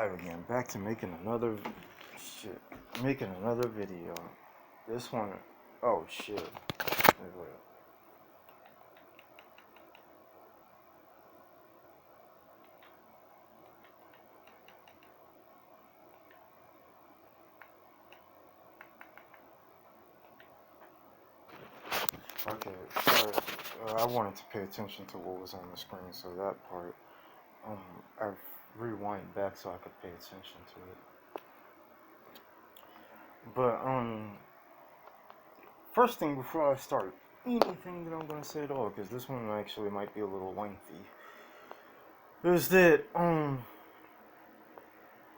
Alright again, back to making another video. This one, oh shit. Wait. Okay, sorry. I wanted to pay attention to what was on the screen, so that part, I rewind back so I could pay attention to it. But, first thing before I start anything that I'm gonna say at all, because this one actually might be a little lengthy, is that,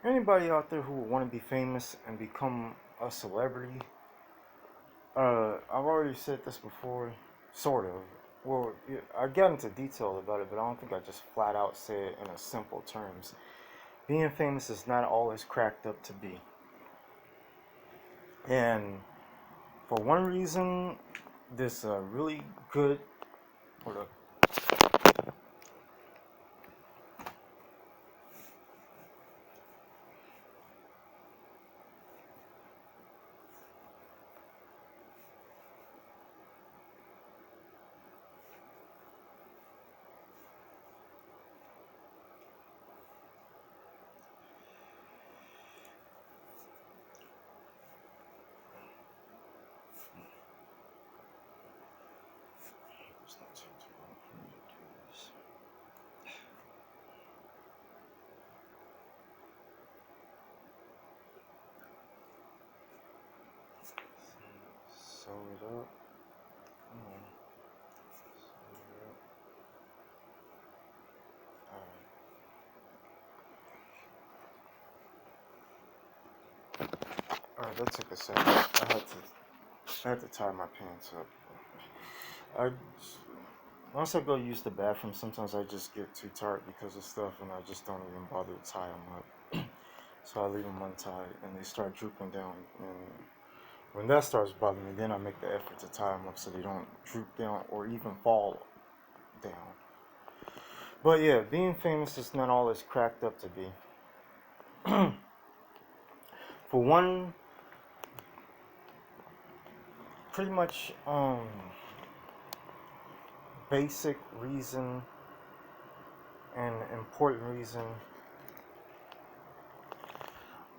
anybody out there who would want to be famous and become a celebrity, I've already said this before, sort of. Well, I got into detail about it, but I don't think I just flat out say it in a simple terms. Being famous is not all it's cracked up to be. And for one reason, this really good. Hold up. Sew it up. Come on. Sew it up. Alright, that took a second. I had to tie my pants up. Once I go use the bathroom, sometimes I just get too tired because of stuff, and I just don't even bother to tie them up. So I leave them untied, and they start drooping down. And when that starts bothering me, then I make the effort to tie them up so they don't droop down or even fall down. But yeah, being famous is not all it's cracked up to be. For one, pretty much basic reason and important reason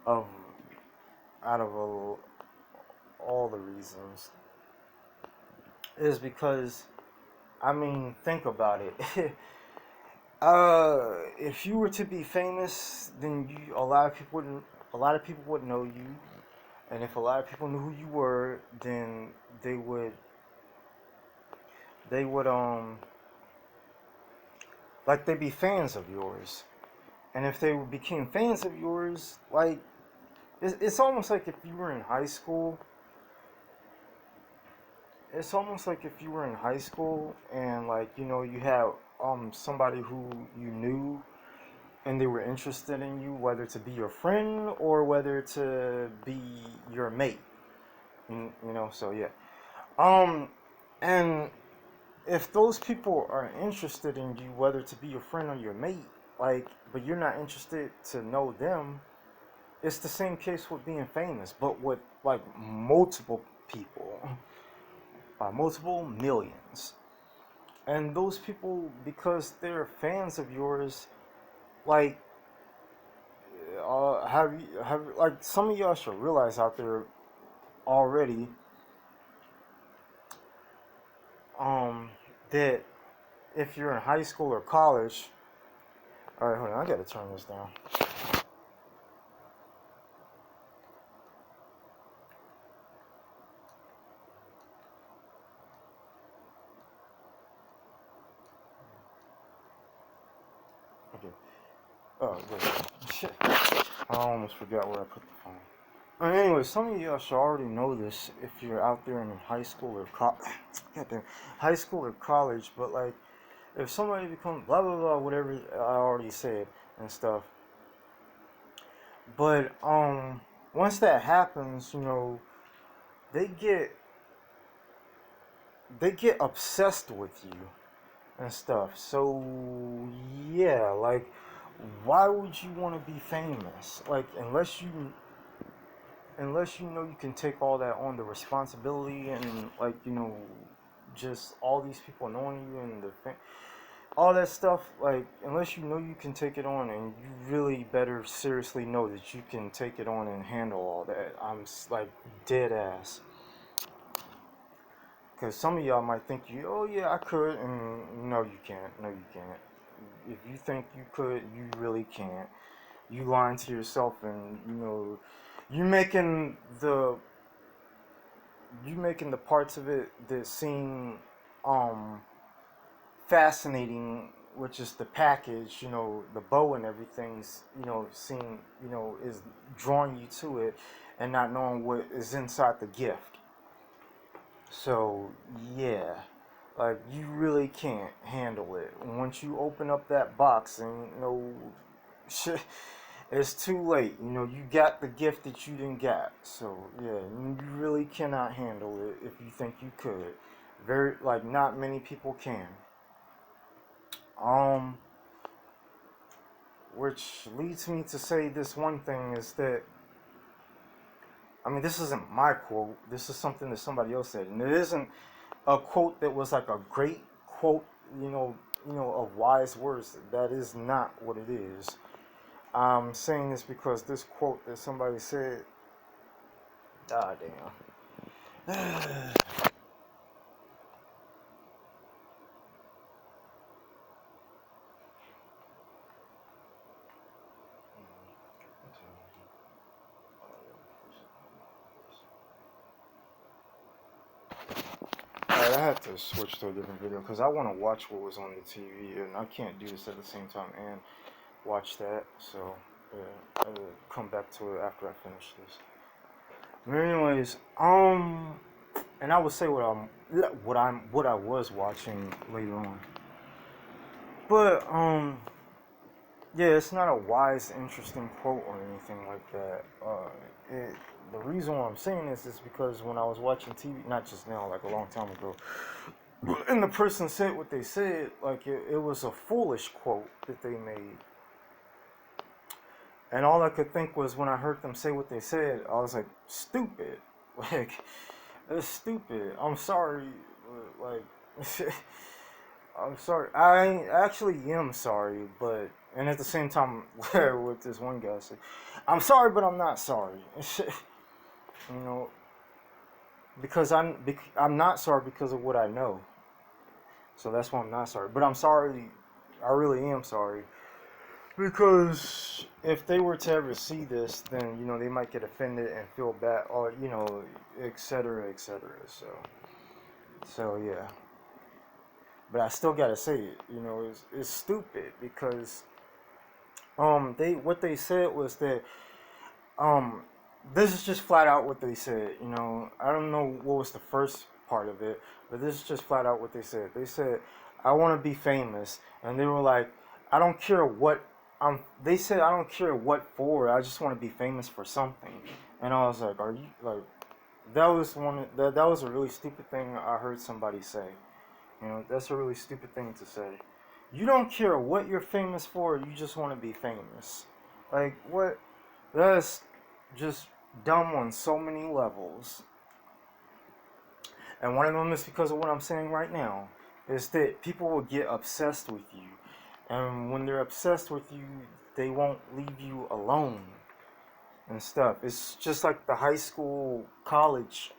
of out of all the reasons is because, I mean, think about it. If you were to be famous, then a lot of people would know you, and if a lot of people knew who you were, then they would like they'd be fans of yours. And if they became fans of yours, like it's almost like if you were in high school. It's almost like if you were in high school and, like, you had somebody who you knew and they were interested in you, whether to be your friend or whether to be your mate. So yeah. And if those people are interested in you, whether to be your friend or your mate, like, but you're not interested to know them, it's the same case with being famous, but with like multiple people, by multiple millions. And those people, because they're fans of yours, like, have like, some of y'all should realize out there already, that if you're in high school or college, all right, hold on, I gotta turn this down. Okay. Oh, good. Shit. I almost forgot where I put the phone. Anyway, some of y'all should already know this if you're out there in high school or high school or college. But like, if somebody becomes blah blah blah, whatever I already said and stuff. But once that happens, they get obsessed with you and stuff. So yeah, like, why would you want to be famous? Like, unless you know you can take all that on, the responsibility, and like, just all these people knowing you and all that stuff, like, unless you know you can take it on, and you really better seriously know that you can take it on and handle all that. I'm like dead ass. Because some of y'all might think oh yeah, I could, and no, you can't. No, you can't. If you think you could, you really can't. You lying to yourself, and you making the you making the parts of it that seem um fascinating, which is the package, the bow and everything's, seem, is drawing you to it, and not knowing what is inside the gift. So yeah, like, you really can't handle it once you open up that box, and shit, it's too late. You got the gift that you didn't get. So yeah, you really cannot handle it if you think you could. Very, like, not many people can. Um, which leads me to say this one thing is that, I mean, this isn't my quote. This is something that somebody else said, and it isn't a quote that was like a great quote, of wise words. That is not what it is. I'm saying this because this quote that somebody said. Ah, damn. Alright, I had to switch to a different video because I want to watch what was on the TV, and I can't do this at the same time and watch that. So yeah, I'll come back to it after I finish this. But anyways, and I would say what I was watching later on. But yeah, it's not a wise, interesting quote or anything like that. The reason why I'm saying this is because when I was watching TV, not just now, like a long time ago, and the person said what they said, like, it was a foolish quote that they made. And all I could think was, when I heard them say what they said, I was like, stupid. Like, it's stupid. I'm sorry. Like, I'm sorry. I actually am sorry, but, and at the same time, with this one guy said, I'm sorry, but I'm not sorry. you know, because I'm not sorry because of what I know. So that's why I'm not sorry. But I'm sorry. I really am sorry. Because if they were to ever see this, then, they might get offended and feel bad, or, etc., etc. So yeah. But I still gotta say it. It's stupid because what they said was that um this is just flat out what they said. I don't know what was the first part of it, but this is just flat out what they said. They said, I want to be famous, and they were like, I don't care what they said, I don't care what for, I just want to be famous for something. And I was like, are you, like, that was a really stupid thing I heard somebody say. That's a really stupid thing to say. You don't care what you're famous for, you just want to be famous. Like, what? That's just dumb on so many levels. And one of them is because of what I'm saying right now, is that people will get obsessed with you. And when they're obsessed with you, they won't leave you alone and stuff. It's just like the high school, college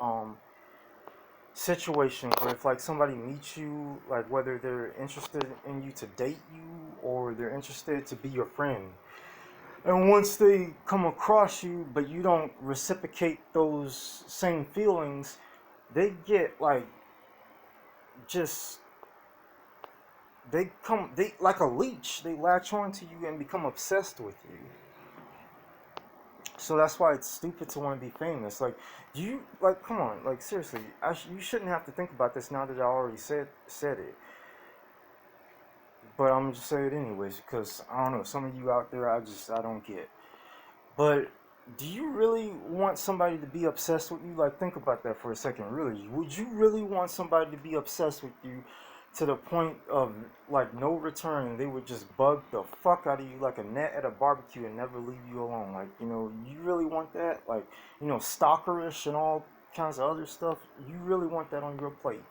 situation, where if, like, somebody meets you, like, whether they're interested in you to date you or they're interested to be your friend, and once they come across you but you don't reciprocate those same feelings, they get, like, just they like a leech, they latch onto you and become obsessed with you. So that's why it's stupid to want to be famous. Like, you, like, come on, like, seriously, you shouldn't have to think about this now that I already said it. But I'm just saying it anyways, because I don't know, some of you out there, I don't get. But do you really want somebody to be obsessed with you? Like, think about that for a second. Really, would you really want somebody to be obsessed with you to the point of like no return, and they would just bug the fuck out of you like a gnat at a barbecue and never leave you alone. Like, you really want that? Like, stalkerish and all kinds of other stuff. You really want that on your plate?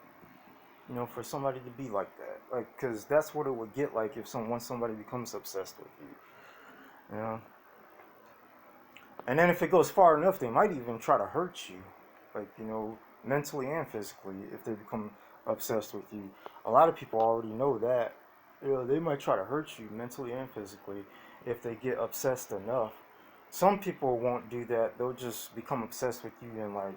For somebody to be like that, like, because that's what it would get like if somebody becomes obsessed with you, and then if it goes far enough, they might even try to hurt you, like, mentally and physically, if they become obsessed with you. A lot of people already know that, they might try to hurt you mentally and physically if they get obsessed enough. Some people won't do that. They'll just become obsessed with you and like,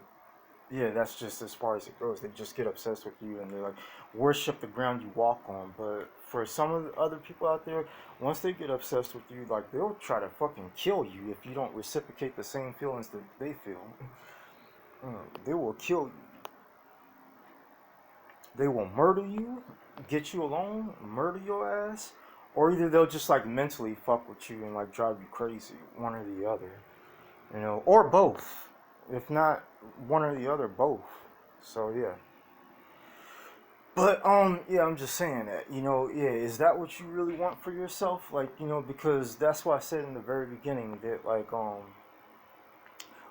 yeah, that's just as far as it goes. They just get obsessed with you and they like worship the ground you walk on. But for some of the other people out there, once they get obsessed with you, like, they'll try to fucking kill you if you don't reciprocate the same feelings that they feel. They will kill you. They will murder you, get you alone, murder your ass, or either they'll just like mentally fuck with you and like drive you crazy, one or the other, or both. If not one or the other, both. So yeah. But yeah, I'm just saying that, yeah, is that what you really want for yourself? Like, because that's why I said in the very beginning that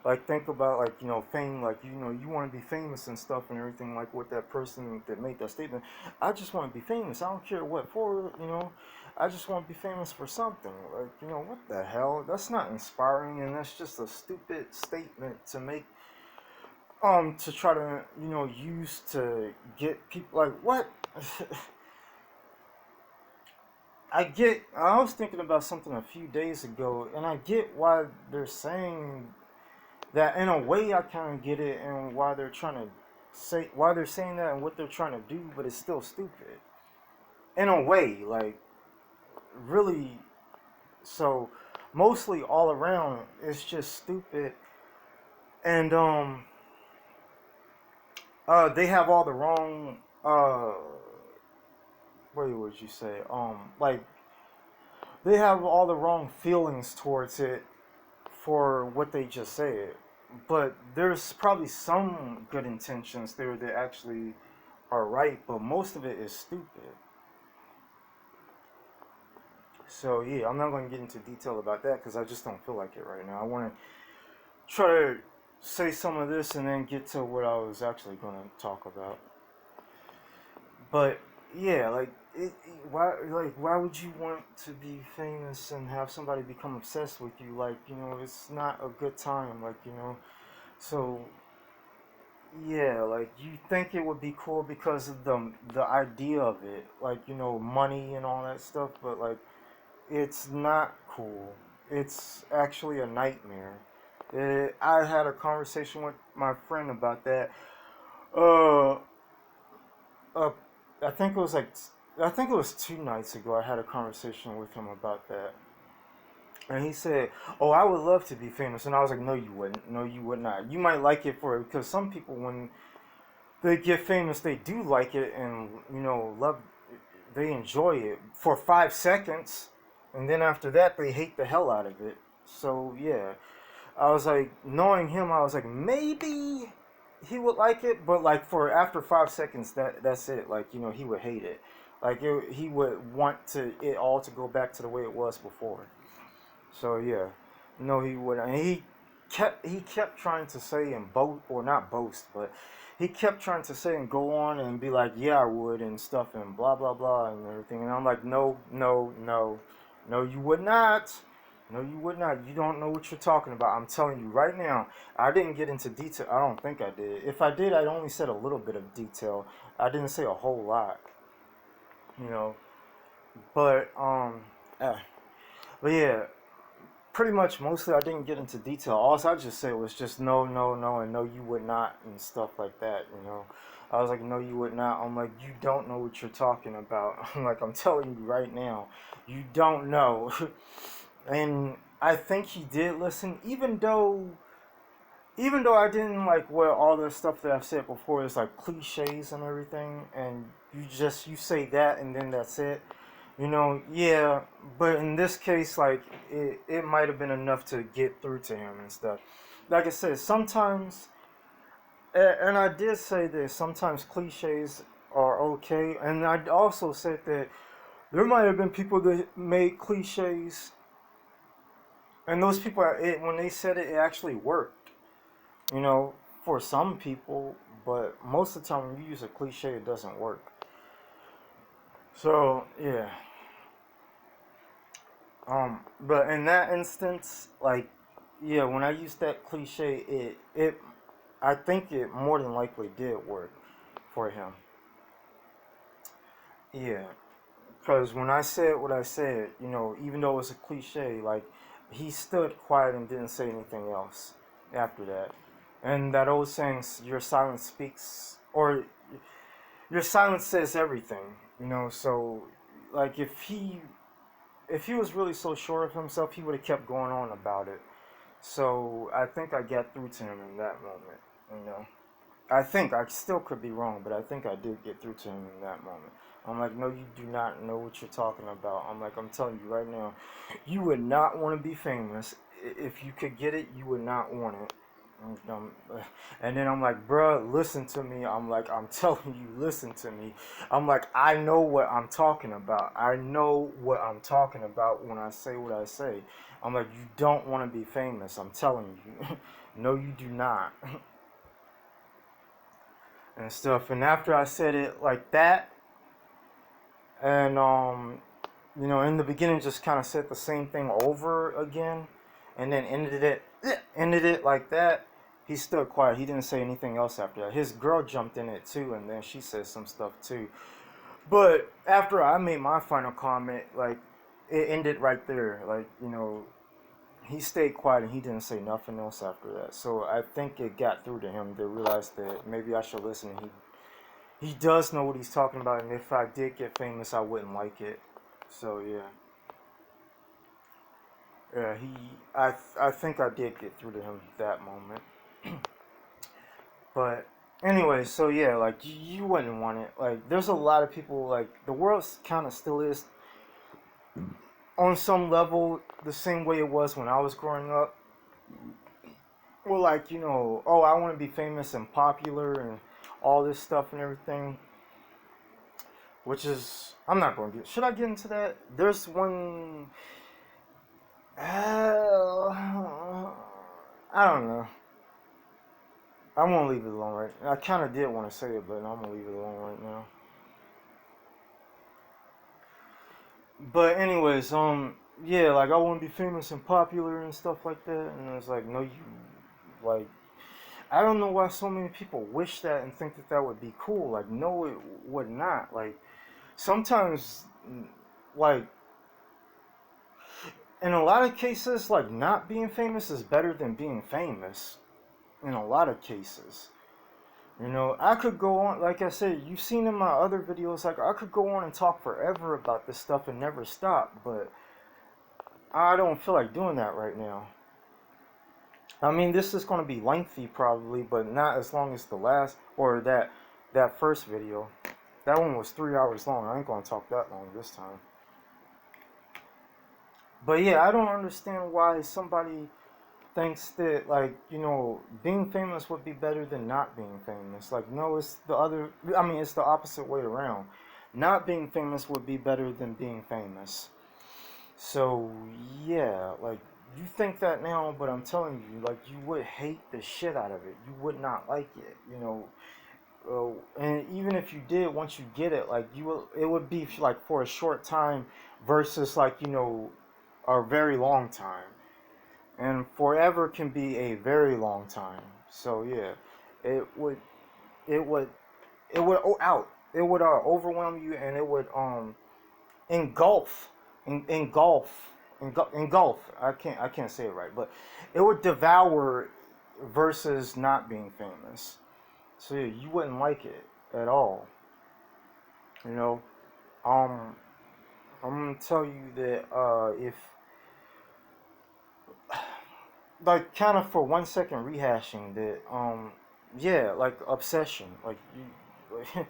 like think about like, fame, like, you want to be famous and stuff and everything, like with that person that made that statement. I just want to be famous. I don't care what for, I just want to be famous for something. Like, what the hell? That's not inspiring, and that's just a stupid statement to make, to try to, use to get people, like, what? I was thinking about something a few days ago, and I get why they're saying that. In a way, I kind of get it, and why they're saying that and what they're trying to do, but it's still stupid. In a way, like, really, so mostly all around, it's just stupid. And, they have all the wrong, what would you say? Like, they have all the wrong feelings towards it for what they just said. But there's probably some good intentions there that actually are right, but most of it is stupid. So yeah, I'm not going to get into detail about that because I just don't feel like it right now. I want to try to say some of this and then get to what I was actually going to talk about. But yeah, like, why would you want to be famous and have somebody become obsessed with you? Like, it's not a good time. Like, so yeah, like, you think it would be cool because of the idea of it, like, money and all that stuff, but like, it's not cool. It's actually a nightmare. I had a conversation with my friend about that. Uh, uh, I think it was like, I think it was 2 nights ago. I had a conversation with him about that, and he said, "Oh, I would love to be famous," and I was like, "No, you wouldn't. No, you would not. You might like it for it because some people, when they get famous, they do like it and love. They enjoy it for 5 seconds, and then after that, they hate the hell out of it. So yeah." I was like, knowing him, I was like, maybe he would like it, but like for after 5 seconds, that's it. Like, he would hate it. Like, he would want it all to go back to the way it was before. So yeah, no, he wouldn't. And he kept trying to say and boast, or not boast, but he kept trying to say and go on and be like, yeah, I would and stuff and blah blah blah and everything. And I'm like, no, no, no, no, you would not. No, you would not. You don't know what you're talking about. I'm telling you right now. I didn't get into detail. I don't think I did. If I did, I only said a little bit of detail. I didn't say a whole lot. You know. But eh. But yeah, pretty much mostly I didn't get into detail. All I just said was just no, no, no, and no, you would not, and stuff like that. I was like, no, you would not. I'm like, you don't know what you're talking about. I'm like, I'm telling you right now, you don't know. And I think he did listen, even though I didn't like what all the stuff that I've said before is like cliches and everything, and you say that and then that's it. Yeah, but in this case, like, it might have been enough to get through to him and stuff. Like I said, sometimes, and I did say this, sometimes cliches are okay. And I also said that there might have been people that made cliches, and those people, when they said it, it actually worked. You know, for some people, but most of the time when you use a cliche, it doesn't work. So yeah, but in that instance, like, yeah, when I used that cliche, I think it more than likely did work for him. Yeah, because when I said what I said, you know, even though it was a cliche, like, he stood quiet and didn't say anything else after that. And that old saying, your silence speaks, or your silence says everything, you know. So, like, if he was really so sure of himself, he would have kept going on about it. So I think I got through to him in that moment, you know. I think I still could be wrong, but I think I did get through to him in that moment. I'm like, no, you do not know what you're talking about. I'm like, I'm telling you right now, you would not want to be famous. If you could get it, you would not want it. Um, and then I'm like, bruh, listen to me. I'm like, I'm telling you, listen to me. I'm like, I know what I'm talking about. I know what I'm talking about when I say what I say. I'm like, you don't want to be famous. I'm telling you. No, you do not. And stuff. And after I said it like that, and you know, in the beginning, just kind of said the same thing over again, and then ended it like that. He stood quiet. He didn't say anything else after that. His girl jumped in it too, and then she said some stuff too. But after I made my final comment, like, it ended right there. Like, you know, he stayed quiet and he didn't say nothing else after that. So I think it got through to him to realize that maybe I should listen. He does know what he's talking about, and if I did get famous, I wouldn't like it. So yeah, yeah. I think I did get through to him that moment. But anyway, so yeah, like, you wouldn't want it. Like, there's a lot of people, like, the world kind of still is on some level the same way it was when I was growing up. Well, like, you know, oh, I want to be famous and popular and all this stuff and everything. Which is, I'm not going to get. Should I get into that? There's one. I don't know. I'm gonna leave it alone right. I kind of did want to say it, but I'm gonna leave it alone right now. But anyways, yeah, like, I want to be famous and popular and stuff like that, and it's like, no, you, like, I don't know why so many people wish that and think that that would be cool. Like, no, it would not. Like, sometimes, like, in a lot of cases, like, not being famous is better than being famous. In a lot of cases, you know, I could go on, like I said, you've seen in my other videos, like, I could go on and talk forever about this stuff and never stop, but I don't feel like doing that right now. I mean, this is going to be lengthy probably, but not as long as the last, or that first video. That one was 3 hours long. I ain't going to talk that long this time. But yeah, I don't understand why somebody thinks that, like, you know, being famous would be better than not being famous. Like, no, it's the other. I mean, it's the opposite way around. Not being famous would be better than being famous. So yeah, like, you think that now, but I'm telling you, like, you would hate the shit out of it. You would not like it, you know. And even if you did, once you get it, like, it would be like for a short time versus, like, you know, a very long time. And forever can be a very long time. So yeah, it would, it would, it would overwhelm you, and it would engulf, engulf. I can't say it right, but it would devour versus not being famous. So yeah, you wouldn't like it at all. You know, um, I'm gonna tell you that if, like, kind of for 1 second rehashing that, yeah, like, obsession, like, you.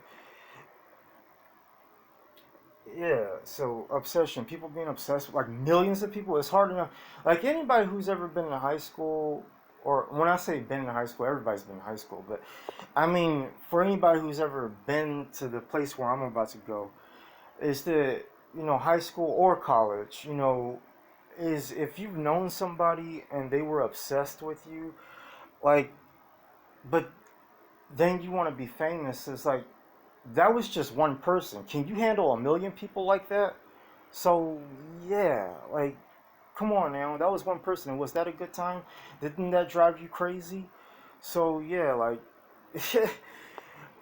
Yeah, so obsession, people being obsessed with, like, millions of people, it's hard enough. Like, anybody who's ever been in high school or when I say been in high school, everybody's been in high school, but I mean, for anybody who's ever been to the place where I'm about to go, is that, high school or college, is if you've known somebody and they were obsessed with you, like, but then you want to be famous, it's like, that was just one person. Can you handle a million people like that? So, yeah, like, come on now, that was one person. Was that a good time? Didn't that drive you crazy? So, yeah, like,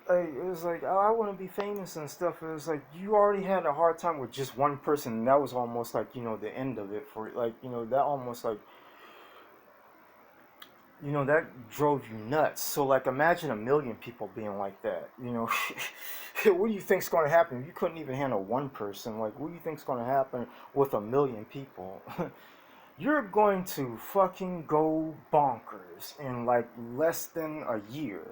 it was like, oh, I want to be famous and stuff. It was like you already had a hard time with just one person, and that was almost like the end of it for like that almost like that drove you nuts. So like imagine a million people being like that. What do you think's going to happen? You couldn't even handle one person. Like what do you think's going to happen with a million people? You're going to fucking go bonkers in like less than a year.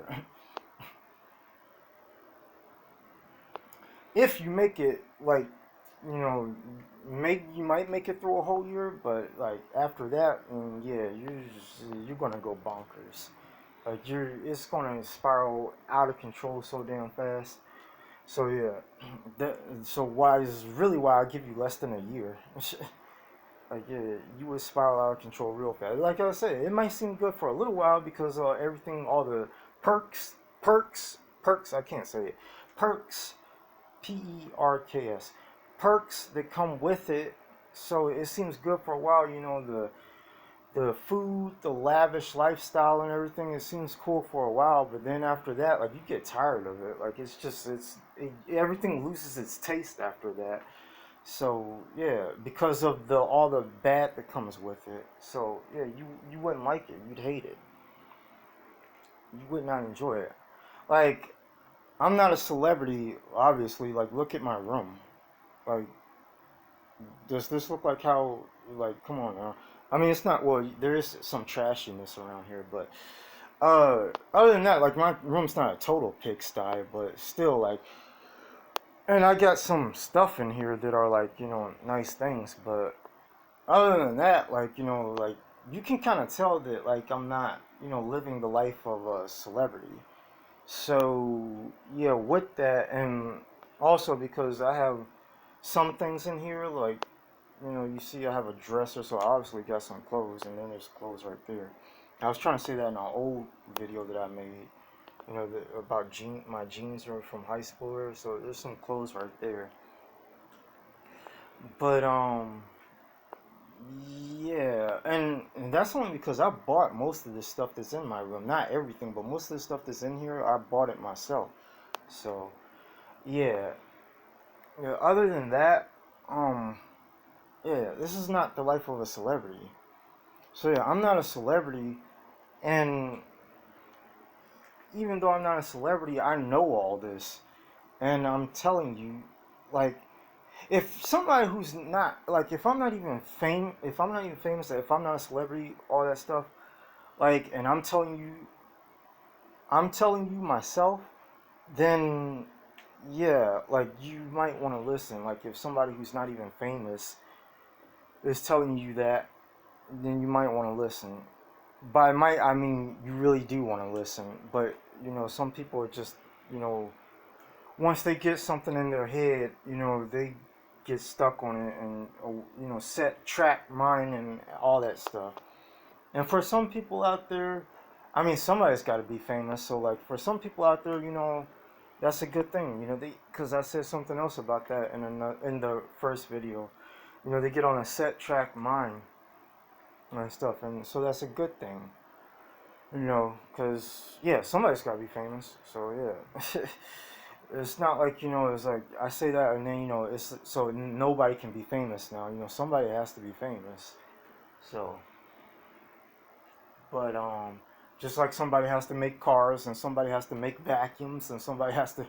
If you make it like you know maybe you might make it through a whole year, but like after that, yeah, you're gonna go bonkers. Like it's gonna spiral out of control so damn fast. So yeah, so why I give you less than a year. Like yeah, you would spiral out of control real fast. Like I said, it might seem good for a little while because everything, all the perks. I can't say it. Perks perks, perks that come with it. So it seems good for a while. The food, the lavish lifestyle, and everything. It seems cool for a while, but then after that, like you get tired of it. Like everything loses its taste after that. So yeah, because of the all the bad that comes with it. So yeah, you wouldn't like it. You'd hate it. You would not enjoy it. Like I'm not a celebrity, obviously. Like look at my room. Like does this look like how? Like, come on now. I mean, it's not. Well, there is some trashiness around here, but other than that, like my room's not a total pigsty, but still, like, and I got some stuff in here that are like nice things, but other than that, like like you can kind of tell that like I'm not living the life of a celebrity. So yeah, with that, and also because I have some things in here like you see I have a dresser, so I obviously got some clothes, and then there's clothes right there. I was trying to say that in an old video that I made, about my jeans are from high school, so there's some clothes right there. But yeah, and that's only because I bought most of the stuff that's in my room. Not everything, but most of the stuff that's in here, I bought it myself. So yeah, yeah. Other than that, um, yeah, this is not the life of a celebrity. So yeah, I'm not a celebrity, and even though I'm not a celebrity, I know all this, and I'm telling you, like, if somebody who's not like, if I'm not even famous, if I'm not a celebrity, all that stuff, like, and I'm telling you myself, then yeah, like you might want to listen. Like, if somebody who's not even famous is telling you that, then you might want to listen. By might I mean you really do want to listen, but some people are just you know once they get something in their head, they get stuck on it and set track mind and all that stuff. And for some people out there, I mean somebody's got to be famous. So like for some people out there, that's a good thing. They because I said something else about that in the first video. They get on a set track mind and stuff, and so that's a good thing. Because yeah, somebody's got to be famous. So yeah, it's not like it's like I say that and then it's so nobody can be famous now. Somebody has to be famous. So, but just like somebody has to make cars and somebody has to make vacuums and somebody has to,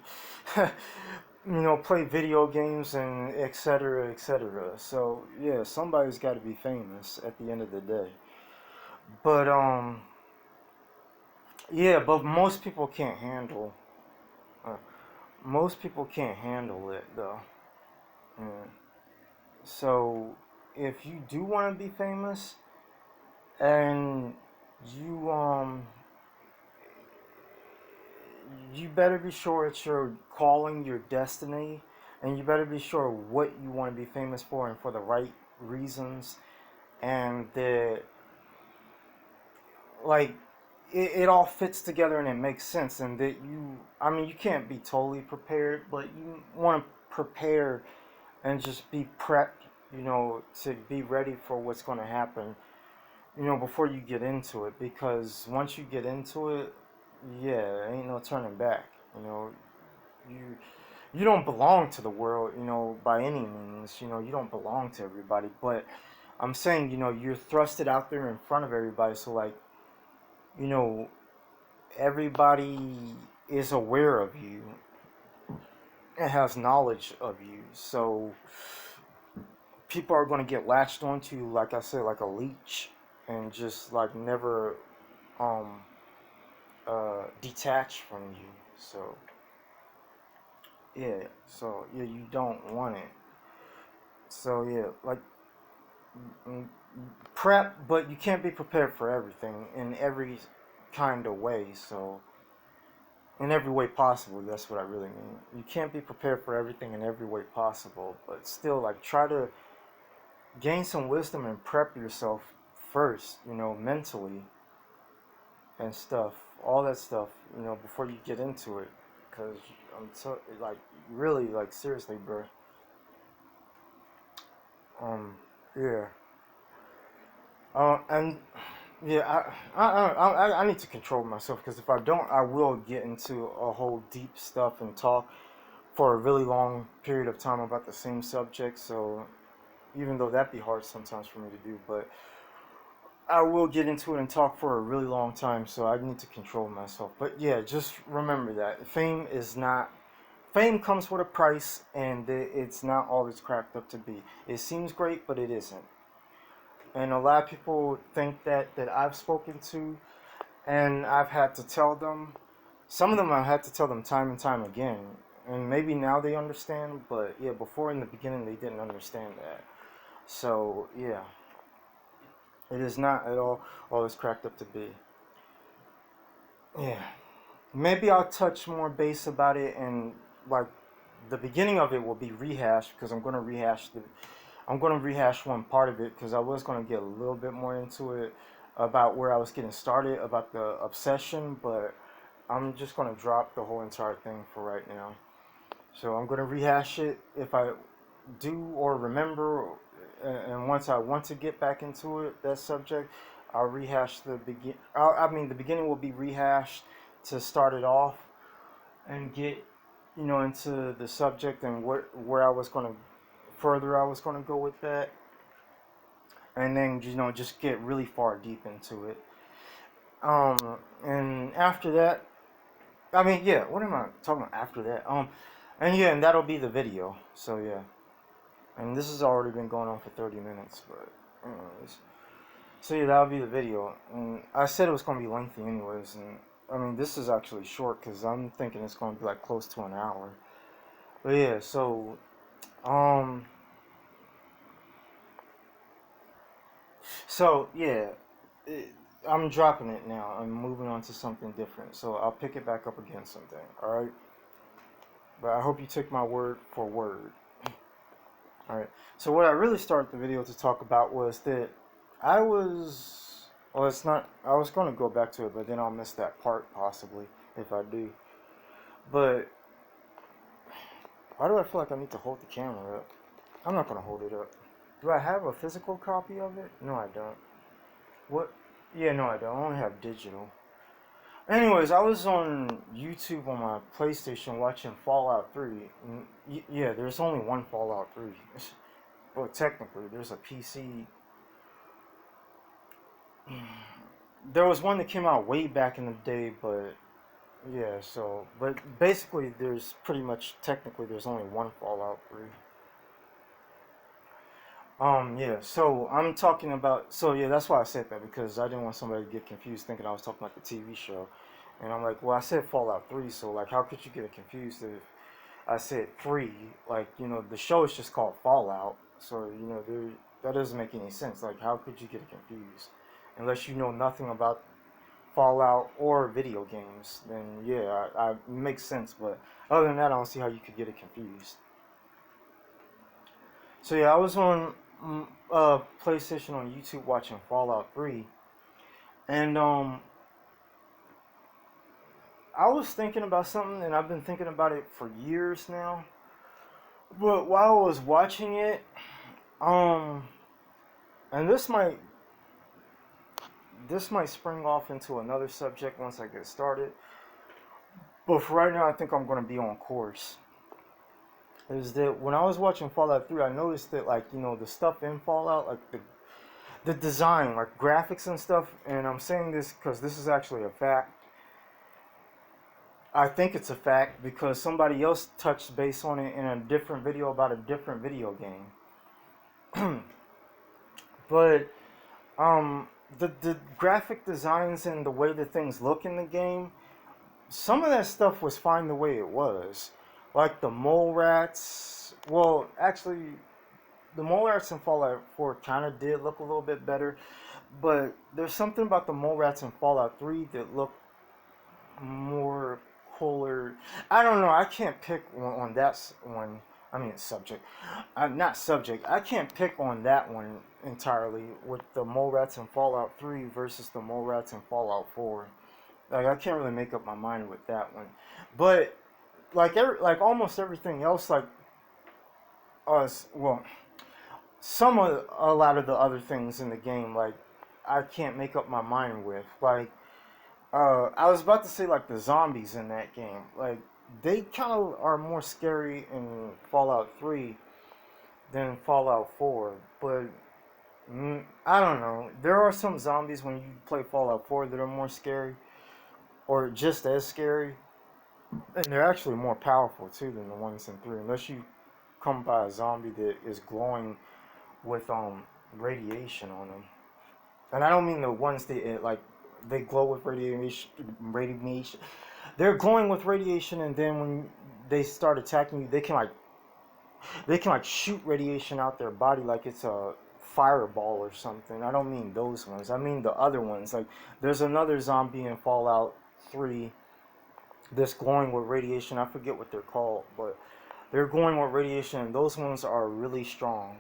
play video games and etc. etc. So yeah, somebody's got to be famous at the end of the day. But yeah, but uh, most people can't handle it though. Mm. So if you do want to be famous and you you better be sure it's your calling, your destiny, and you better be sure what you want to be famous for and for the right reasons, and that like it all fits together and it makes sense, and that I mean, you can't be totally prepared, but you want to prepare and just be prepped, to be ready for what's going to happen, before you get into it, because once you get into it, yeah, ain't no turning back. You you don't belong to the world, by any means. You don't belong to everybody, but I'm saying, you're thrusted out there in front of everybody, so like, you know, everybody is aware of you and has knowledge of you. So people are going to get latched onto you, like I said, like a leech, and just like never um detach from you. So yeah, you don't want it. So yeah, like, mm, prep, but you can't be prepared for everything in every kind of way. So in every way possible, that's what I really mean. You can't be prepared for everything in every way possible, but still, like, try to gain some wisdom and prep yourself first, mentally and stuff, all that stuff, before you get into it. Because I'm so, like, really, like, seriously, bro. Um, yeah. And yeah, I need to control myself, because if I don't, I will get into a whole deep stuff and talk for a really long period of time about the same subject. So even though that'd be hard sometimes for me to do, but I will get into it and talk for a really long time. So I need to control myself. But yeah, just remember that fame comes with a price, and it's not all it's cracked up to be. It seems great, but it isn't. And a lot of people think that I've spoken to, and I've had to tell them. Some of them I had to tell them time and time again, and maybe now they understand. But yeah, before, in the beginning, they didn't understand that. So yeah, it is not at all it's cracked up to be. Yeah, maybe I'll touch more base about it, and like the beginning of it will be rehashed, because I'm gonna rehash one part of it, because I was gonna get a little bit more into it about where I was getting started about the obsession, but I'm just gonna drop the whole entire thing for right now. So I'm gonna rehash it if I do or remember, and once I want to get back into it, that subject, I'll rehash the begin. I mean, the beginning will be rehashed to start it off and get, into the subject, and where I was gonna further I was gonna go with that, and then, just get really far deep into it. Um, and after that, I mean, yeah, what am I talking about after that? And yeah, and that'll be the video. So yeah, and this has already been going on for 30 minutes, but anyways. So yeah, that'll be the video. And I said it was gonna be lengthy, anyways. And I mean, this is actually short, because I'm thinking it's gonna be like close to an hour. But yeah, um, yeah, it, I'm dropping it now. I'm moving on to something different. So I'll pick it back up again someday. All right. But I hope you took my word for word. All right. So what I really started the video to talk about was that I was. Well, it's not. I was going to go back to it, but then I'll miss that part possibly if I do. But why do I feel like I need to hold the camera up? I'm not going to hold it up. Do I have a physical copy of it? No, I don't. What? Yeah, no, I don't. I only have digital. Anyways, I was on YouTube on my PlayStation watching Fallout 3. Yeah, there's only one Fallout 3. Well, technically, there's a PC. There was one that came out way back in the day, but yeah, but basically, there's pretty much, technically, there's only one Fallout 3. Yeah, so I'm talking about, so yeah, that's why I said that, because I didn't want somebody to get confused thinking I was talking about the TV show. And I'm like, well, I said Fallout 3, so like, how could you get it confused if I said 3? Like, the show is just called Fallout, so, that doesn't make any sense. Like, how could you get it confused? Unless you know nothing about Fallout or video games, then yeah, I it makes sense. But other than that, I don't see how you could get it confused. So yeah, I was on PlayStation on YouTube watching Fallout 3, and I was thinking about something, and I've been thinking about it for years now. But while I was watching it, um, and this might spring off into another subject once I get started. But for right now, I think I'm gonna be on course. Is that when I was watching Fallout 3, I noticed that like the stuff in Fallout, like the design, like graphics and stuff. And I'm saying this because this is actually a fact. I think it's a fact because somebody else touched base on it in a different video about a different video game. But um, the graphic designs and the way that things look in the game, some of that stuff was fine the way it was. Like the mole rats. Well, actually, the mole rats in Fallout 4 kind of did look a little bit better. But there's something about the mole rats in Fallout 3 that look more cooler. I don't know. I can't pick on that one. I mean, subject. I'm not subject. I can't pick on that one entirely with the mole rats in Fallout 3 versus the mole rats in Fallout 4. Like I can't really make up my mind with that one. But like almost everything else, like us, well, some of a lot of the other things in the game, like I can't make up my mind with. Like I was about to say like the zombies in that game, like they kind of are more scary in Fallout 3 than Fallout 4, but I don't know. There are some zombies when you play Fallout 4 that are more scary or just as scary, and they're actually more powerful too than the ones in 3, unless you come by a zombie that is glowing with radiation on them. And I don't mean the ones that like they glow with radiation. Radiation. They're glowing with radiation, and then when they start attacking you, they can like shoot radiation out their body like it's a fireball or something. I don't mean those ones. I mean the other ones. Like there's another zombie in Fallout 3 that's glowing with radiation. I forget what they're called, but they're glowing with radiation, and those ones are really strong.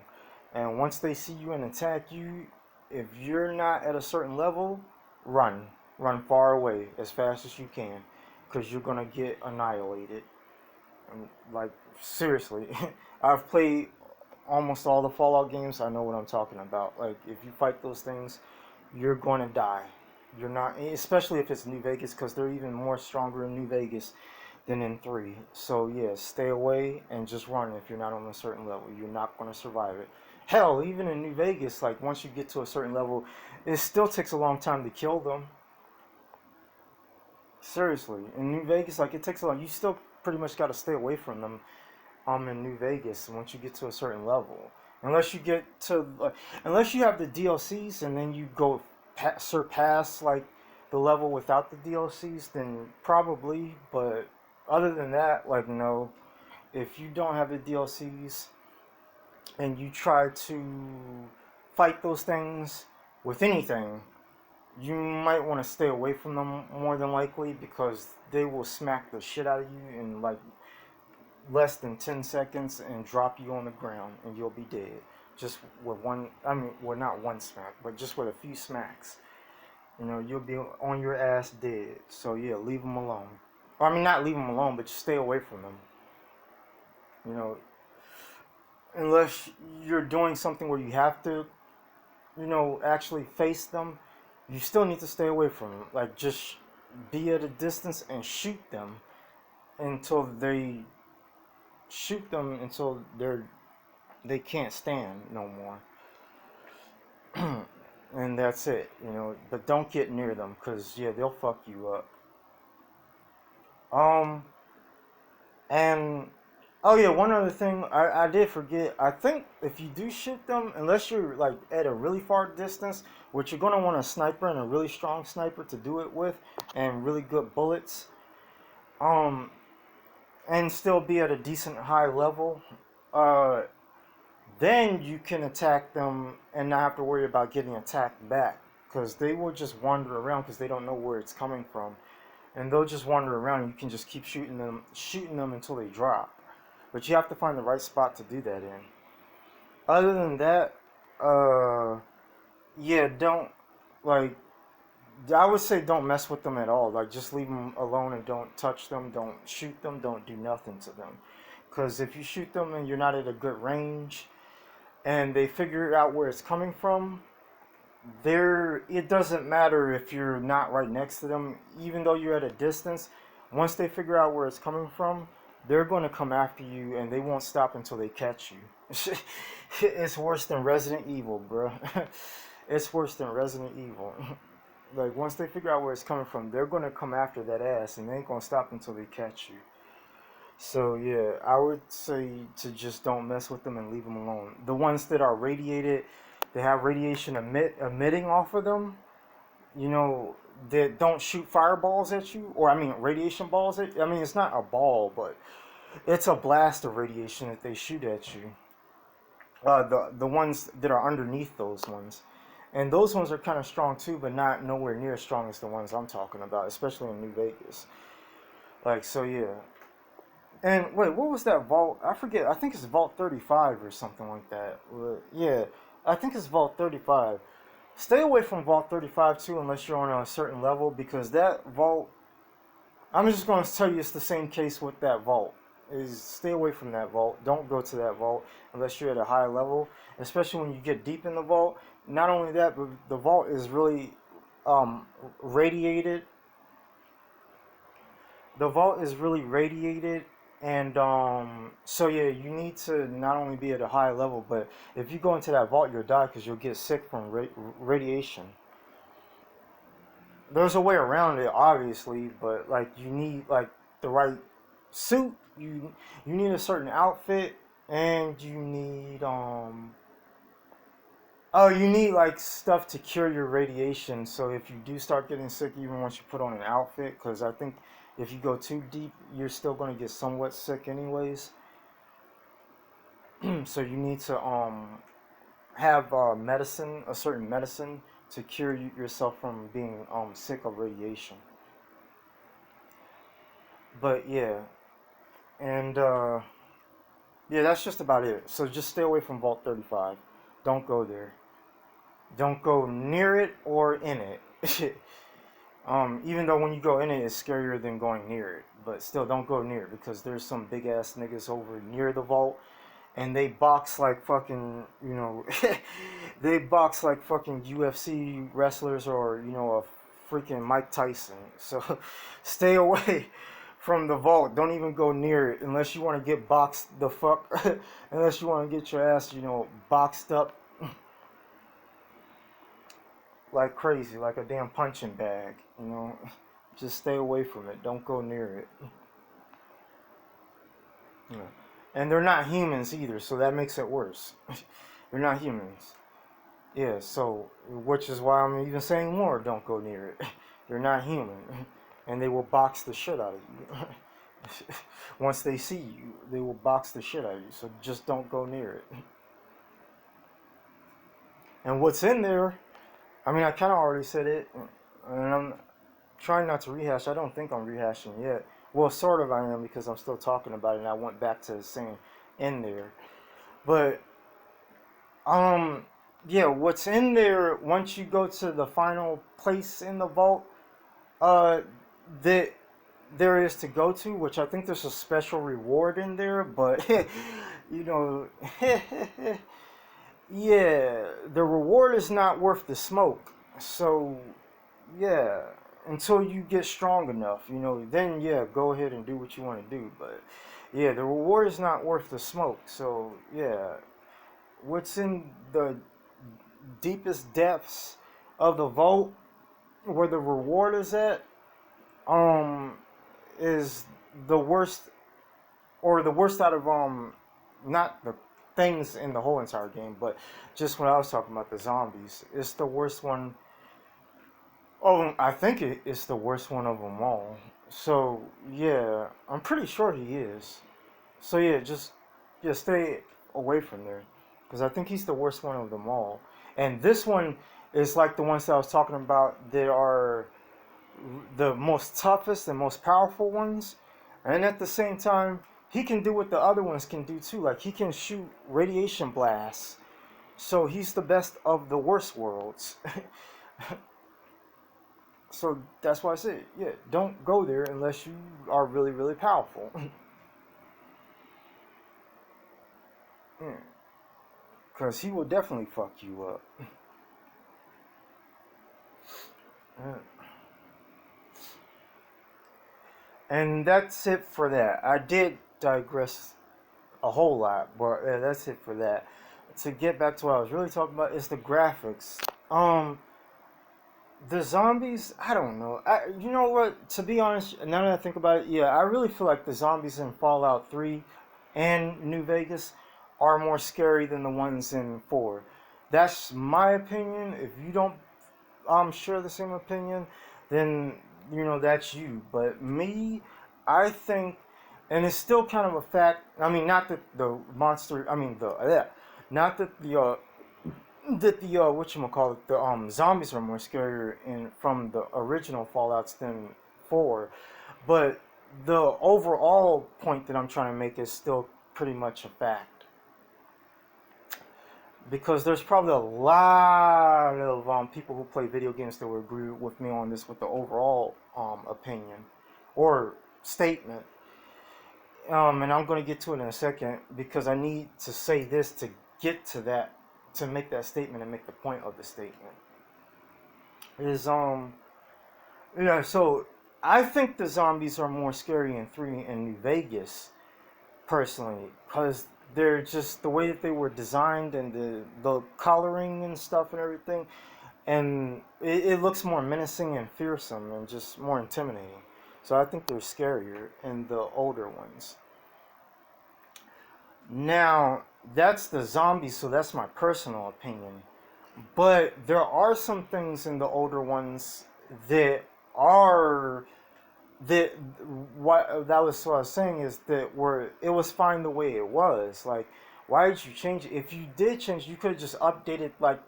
And once they see you and attack you, if you're not at a certain level, run. Run far away as fast as you can, because you're gonna get annihilated. And, like seriously, I've played almost all the Fallout games. I know what I'm talking about. Like if you fight those things, you're going to die. You're not, especially if it's New Vegas, because they're even more stronger in New Vegas than in 3. So yeah, stay away and just run if you're not on a certain level. You're not going to survive it. Hell, even in New Vegas, like once you get to a certain level, it still takes a long time to kill them. Seriously, in New Vegas, like it takes a long. You still pretty much got to stay away from them. In New Vegas, once you get to a certain level, unless you get to, unless you have the DLCs and then you go surpass like the level without the DLCs, then probably. But other than that, like no, if you don't have the DLCs and you try to fight those things with anything, you might want to stay away from them more than likely, because they will smack the shit out of you in like less than 10 seconds and drop you on the ground and you'll be dead. Just with one, I mean, well, not one smack, but just with a few smacks. You'll be on your ass dead. So yeah, leave them alone. Or, I mean, not leave them alone, but just stay away from them. You know, unless you're doing something where you have to, actually face them, you still need to stay away from them. Like, just be at a distance and until they shoot them until they can't stand no more. And that's it, but don't get near them, because yeah, they'll fuck you up. um and oh yeah, one other thing I did forget. I think if you do shoot them, unless you're like at a really far distance, which you're going to want a sniper and a really strong sniper to do it with, and really good bullets, um and still be at a decent high level, uh then you can attack them and not have to worry about getting attacked back. because they will just wander around because they don't know where it's coming from, and they'll just wander around. And you can just keep shooting them until they drop. But you have to find the right spot to do that in. Other than that, uh, yeah, don't like. I would say don't mess with them at all. Like just leave them alone and don't touch them. Don't shoot them. Don't do nothing to them. Because if you shoot them and you're not at a good range, and they figure out where it's coming from, there it doesn't matter if you're not right next to them. Even though you're at a distance, once they figure out where it's coming from, they're going to come after you, and they won't stop until they catch you. It's worse than Resident Evil, bro. It's worse than Resident Evil. Like once they figure out where it's coming from, they're gonna come after that ass, and they ain't gonna stop until they catch you. So yeah, I would say to just don't mess with them and leave them alone. The ones that are radiated, they have radiation emitting off of them. You know, that don't shoot fireballs at you, or I mean radiation balls at. I mean it's not a ball, but it's a blast of radiation that they shoot at you. The ones that are underneath those ones. And those ones are kind of strong too, but not nowhere near as strong as the ones I'm talking about, especially in New Vegas. Like, so yeah. And wait, what was that vault? I forget. I think it's Vault 35 or something like that. Yeah, I think it's Vault 35. Stay away from Vault 35 too, unless you're on a certain level, because that vault. I'm just going to tell you it's the same case with that vault. Is stay away from that vault. Don't go to that vault unless you're at a high level, especially when you get deep in the vault. Not only that, but the vault is really radiated. The vault is really radiated, and so yeah, you need to not only be at a high level, but if you go into that vault, you'll die because you'll get sick from radiation. There's a way around it, obviously, but like you need like the right suit. You need a certain outfit, and you need oh, you need like stuff to cure your radiation. So if you do start getting sick, even once you put on an outfit, because I think if you go too deep, you're still going to get somewhat sick anyways. So you need to have medicine, a certain medicine, to cure yourself from being sick of radiation. But yeah, and yeah, that's just about it. So just stay away from Vault 35. Don't go there. Don't go near it or in it. Even though when you go in it, it's scarier than going near it. But still, don't go near it because there's some big ass niggas over near the vault, and they box like fucking, you know, they box like fucking UFC wrestlers or a freaking Mike Tyson. So stay away from the vault. Don't even go near it unless you want to get boxed the fuck. Unless you want to get your ass, boxed up like crazy, like a damn punching bag. Just stay away from it. Don't go near it. Yeah. And they're not humans either, so that makes it worse. They're not humans. Yeah, so which is why I'm even saying more. Don't go near it. They're not human, and they will box the shit out of you. Once they see you, they will box the shit out of you. So just don't go near it. And what's in there? I mean, I kind of already said it, and I'm trying not to rehash. I don't think I'm rehashing yet. Well, sort of I am because I'm still talking about it, and I went back to saying in there. But yeah, what's in there once you go to the final place in the vault that there is to go to, which I think there's a special reward in there, but you know yeah, the reward is not worth the smoke. So yeah, until you get strong enough, then yeah, go ahead and do what you want to do. But yeah, the reward is not worth the smoke. So yeah, what's in the deepest depths of the vault, where the reward is at, um, is the worst, or the worst out of not the things in the whole entire game, but just when I was talking about the zombies, it's the worst one. Oh, I think it's the worst one of them all. So yeah, I'm pretty sure he is. So yeah, just stay away from there, because I think he's the worst one of them all. And this one, It's like the ones that I was talking about that are the most toughest and most powerful ones, and at the same time, he can do what the other ones can do too. Like he can shoot radiation blasts, so he's the best of the worst worlds. So that's why I said, yeah, don't go there unless you are really, really powerful. Because he will definitely fuck you up. Yeah. And that's it for that. I did digress a whole lot, but yeah, that's it for that. To get back to what I was really talking about is the graphics. The zombies, I don't know. You know what? To be honest, now that I think about it, yeah, I really feel like the zombies in Fallout 3 and New Vegas are more scary than the ones in 4. That's my opinion. If you don't share the same opinion, then that's you. But me, I think, and it's still kind of a fact. I mean, not that the monster. I mean not that the whatchamacallit, the zombies are more scarier in from the original Fallouts than 4, but the overall point that I'm trying to make is still pretty much a fact, because there's probably a lot of people who play video games that would agree with me on this with the overall opinion or statement. And I'm going to get to it in a second because I need to say this to get to that, to make that statement and make the point of the statement. Is yeah, so I think the zombies are more scary in 3 in New Vegas, personally, because they're just the way that they were designed and the coloring and stuff and everything, and it looks more menacing and fearsome and just more intimidating. So I think they're scarier in the older ones. Now, that's the zombies, so that's my personal opinion. But there are some things in the older ones that are that what that was what I was saying is that were it was fine the way it was. Like, why did you change it? If you did change, you could have just updated like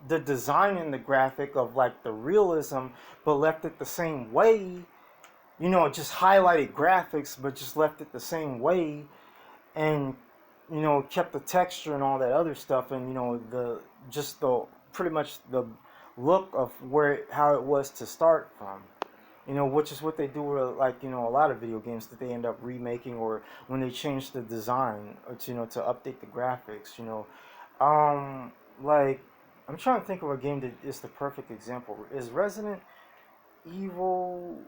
the design and the graphic of like the realism, but left it the same way. Just highlighted graphics, but just left it the same way, and kept the texture and all that other stuff, and the just the pretty much the look of how it was to start from, which is what they do with like a lot of video games that they end up remaking, or when they change the design or to update the graphics. Like, I'm trying to think of a game that is the perfect example. Is Resident Evil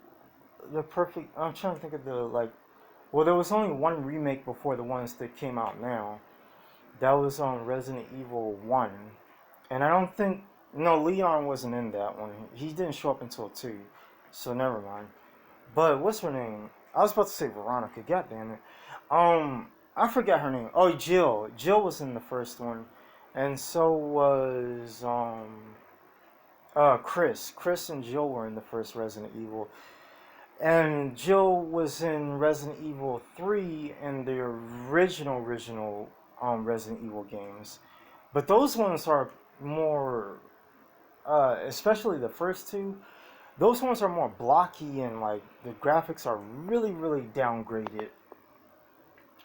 the perfect? I'm trying to think of the like. Well, there was only one remake before the ones that came out now. That was on Resident Evil 1. And I don't think. No, Leon wasn't in that one. He didn't show up until 2. So never mind. But what's her name? I was about to say Veronica. God damn it. I forgot her name. Oh, Jill. Jill was in the first one. And so was Chris. Chris and Jill were in the first Resident Evil. And Jill was in Resident Evil 3 and the original Resident Evil games. But those ones are more, especially the first two, those ones are more blocky and like the graphics are really, really downgraded.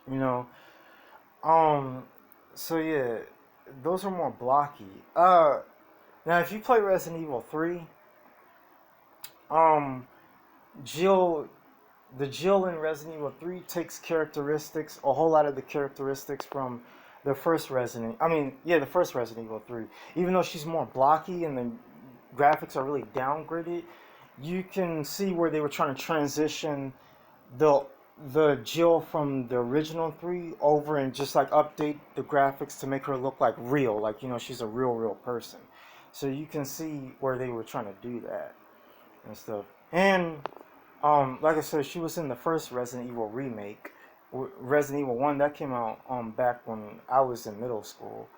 You know? Um, so yeah, those are more blocky. Now if you play Resident Evil 3, um, Jill the Jill in Resident Evil 3 takes a whole lot of the characteristics from the first the first Resident Evil 3. Even though she's more blocky and the graphics are really downgraded, you can see where they were trying to transition the the Jill from the original 3 over and just like update the graphics to make her look like real, like she's a real person. So you can see where they were trying to do that and stuff. And like I said, she was in the first Resident Evil remake, Resident Evil 1, that came out back when I was in middle school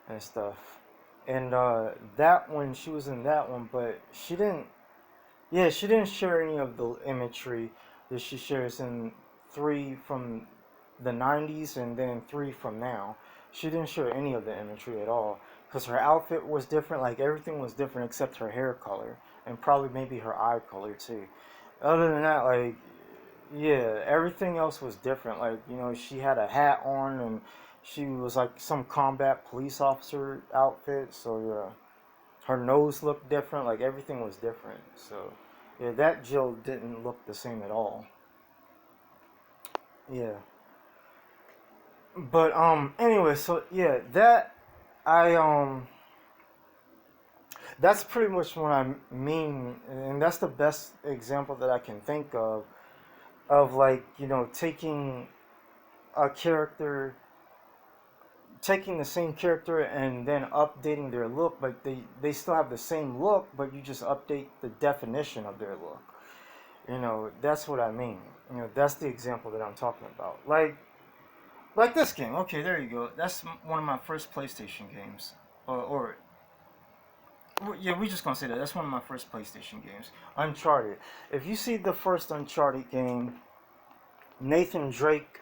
and stuff. And that one, she was in that one, but she didn't share any of the imagery that she shares in 3 from the 90s and then 3 from now. She didn't share any of the imagery at all. because her outfit was different. Like everything was different except her hair color and probably maybe her eye color too. Other than that, like yeah, everything else was different. Like she had a hat on and she was like some combat police officer outfit. So yeah, her nose looked different. Like everything was different. So yeah, that Jill didn't look the same at all. Yeah, but anyway, so yeah, I that's pretty much what I mean, and that's the best example that I can think of like taking a character, taking the same character and then updating their look, but they still have the same look, but you just update the definition of their look. That's what I mean. That's the example that I'm talking about. Like this game. Okay, there you go. That's one of my first PlayStation games. Or yeah, we just gonna say that. That's one of my first PlayStation games. Uncharted. If you see the first Uncharted game, Nathan Drake,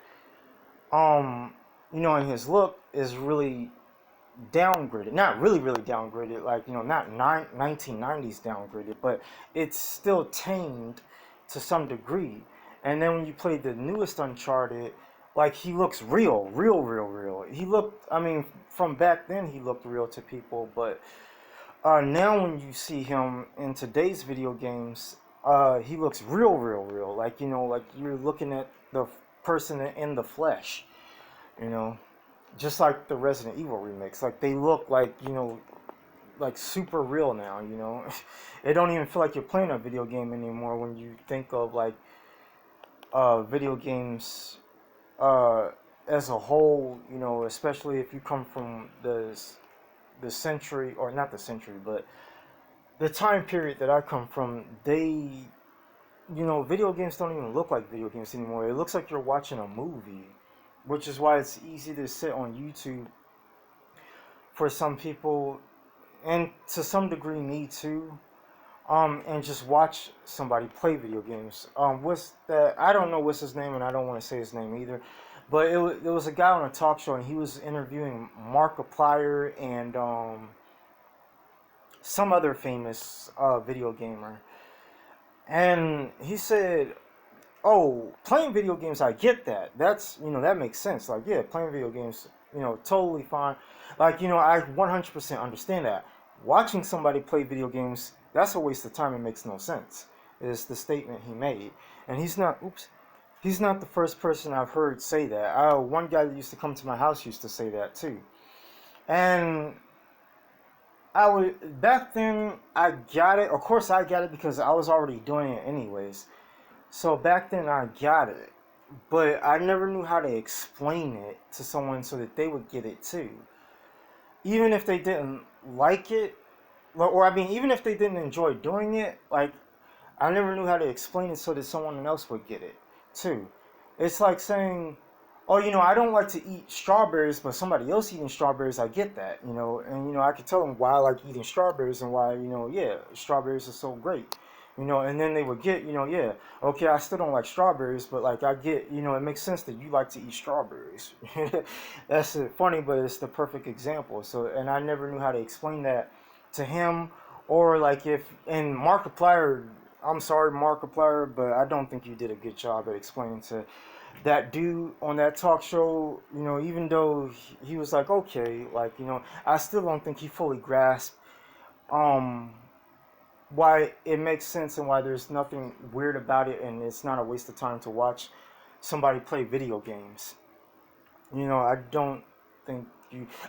um, in his look is really downgraded. Not really, really downgraded. Like not 1990s downgraded, but it's still tamed to some degree. And then when you play the newest Uncharted, like he looks real, real, real, real. He looked. I mean, from back then he looked real to people, but now when you see him in today's video games, he looks real, real, real. Like like you're looking at the person in the flesh. You know, just like the Resident Evil remakes. Like they look like like super real now. It don't even feel like you're playing a video game anymore when you think of like video games uh, as a whole. Especially if you come from the century, or not the century, but the time period that I come from, video games don't even look like video games anymore. It looks like you're watching a movie, which is why it's easy to sit on YouTube for some people, and to some degree me too, and just watch somebody play video games. What's that? I don't know what's his name, and I don't want to say his name either. But there was a guy on a talk show, and he was interviewing Markiplier and some other famous video gamer. And he said, "Oh, playing video games, I get that. That's that makes sense. Like, yeah, playing video games, totally fine. Like, I 100% understand that. Watching somebody play video games, that's a waste of time. It makes no sense." Is the statement he made, and he's not. Oops. He's not the first person I've heard say that. One guy that used to come to my house used to say that too. And I would back then I got it. Of course I got it because I was already doing it anyways. So back then I got it. But I never knew how to explain it to someone so that they would get it too. Even if they didn't like it, or I mean even if they didn't enjoy doing it, like I never knew how to explain it so that someone else would get it too. It's like saying, "Oh, I don't like to eat strawberries, but somebody else eating strawberries, I get that, and I could tell them why I like eating strawberries and why, yeah, strawberries are so great, and then they would get, yeah, okay, I still don't like strawberries, but like I get, it makes sense that you like to eat strawberries." That's funny, but it's the perfect example. So, and I never knew how to explain that to him, or like if, and Markiplier, I'm sorry, Markiplier, but I don't think you did a good job at explaining to that dude on that talk show, even though he was like, okay, like, I still don't think he fully grasped um, why it makes sense and why there's nothing weird about it and it's not a waste of time to watch somebody play video games. I don't think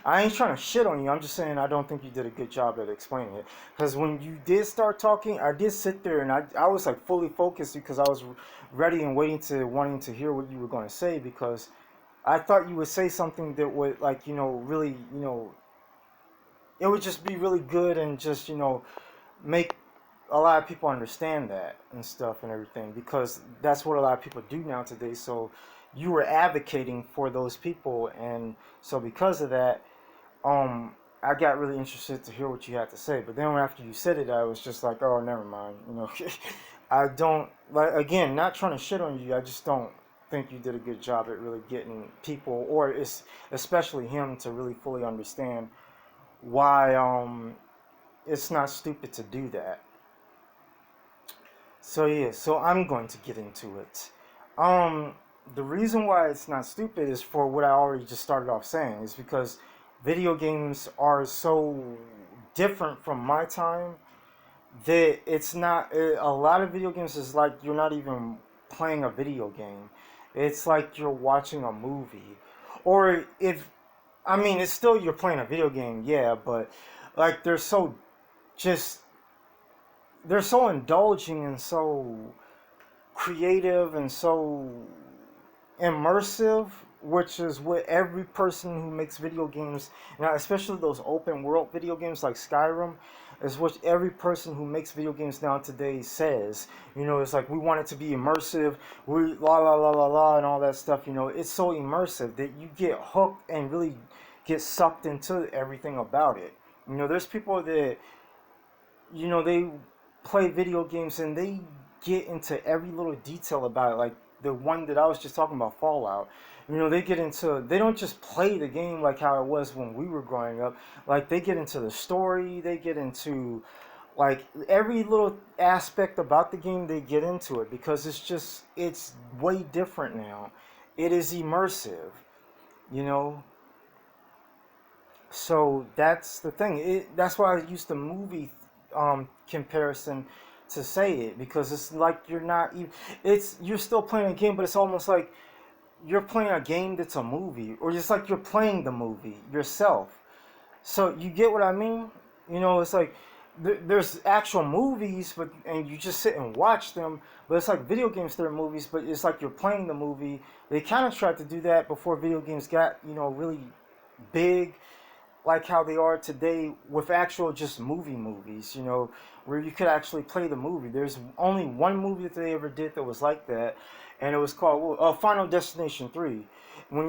I ain't trying to shit on you. I'm just saying I don't think you did a good job at explaining it. Because when you did start talking, I did sit there and I was like fully focused because I was ready and wanting to hear what you were going to say, because I thought you would say something that would like, really, it would just be really good and just, make a lot of people understand that and stuff and everything, because that's what a lot of people do now today. So you were advocating for those people, and so because of that, I got really interested to hear what you had to say. But then after you said it, I was just like, oh, never mind. I don't like, again, not trying to shit on you. I just don't think you did a good job at really getting people, or it's especially him, to really fully understand why it's not stupid to do that. So yeah, so I'm going to get into it. Um, the reason why it's not stupid is for what I already just started off saying, is because video games are so different from my time that it's not. A lot of video games is like you're not even playing a video game. It's like you're watching a movie, or if I mean it's still you're playing a video game, yeah, but like just they're so indulging and so creative and so immersive, which is what every person who makes video games, now especially those open world video games like Skyrim, is what every person who makes video games now today says. You know, it's like we want it to be immersive, we la la la la la and all that stuff. You know, it's so immersive that you get hooked and really get sucked into everything about it. You know, there's people that they play video games and they get into every little detail about it. Like the one that I was just talking about, Fallout. You know, they don't just play the game like how it was when we were growing up. Like they get into the story, they get into like every little aspect about the game, they get into it because it's way different now. It is immersive, you know. So that's the thing. That's why I used the movie comparison to say it, because it's like you're not even. You're still playing a game, but it's almost like you're playing a game that's a movie, or just like you're playing the movie yourself. So you get what I mean? You know, it's like there's actual movies, and you just sit and watch them. But it's like video games, they're movies, but it's like you're playing the movie. They kind of tried to do that before video games got really big, like how they are today with actual just movies, where you could actually play the movie. There's only one movie that they ever did that was like that, and it was called Final Destination 3.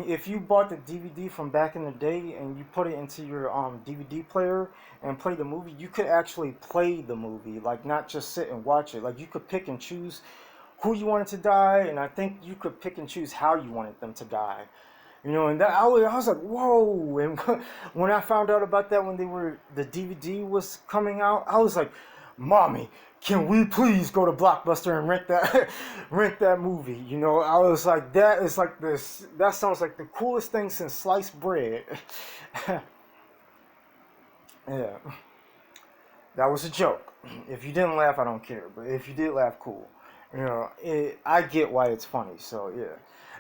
If you bought the DVD from back in the day and you put it into your DVD player and play the movie, you could actually play the movie, like not just sit and watch it. Like you could pick and choose who you wanted to die, and I think you could pick and choose how you wanted them to die. And that I was like, whoa! And when I found out about that, when the DVD was coming out, I was like, "Mommy, can we please go to Blockbuster and rent that rent that movie?" I was like, "That is like this. That sounds like the coolest thing since sliced bread." Yeah, that was a joke. If you didn't laugh, I don't care. But if you did laugh, cool. I get why it's funny. So yeah.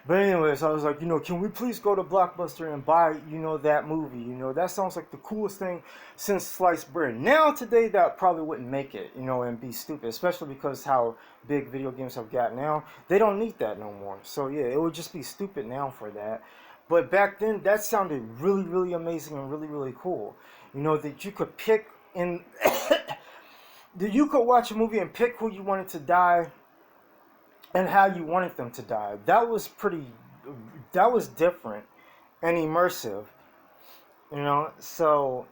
But anyways, I was like, can we please go to Blockbuster and buy, that movie? That sounds like the coolest thing since sliced bread. Now today, that probably wouldn't make it, and be stupid, especially because how big video games have got now. They don't need that no more. So yeah, it would just be stupid now for that. But back then, that sounded really, really amazing and really, really cool. That you could pick and that you could watch a movie and pick who you wanted to die and how you wanted them to die. That was different and immersive, so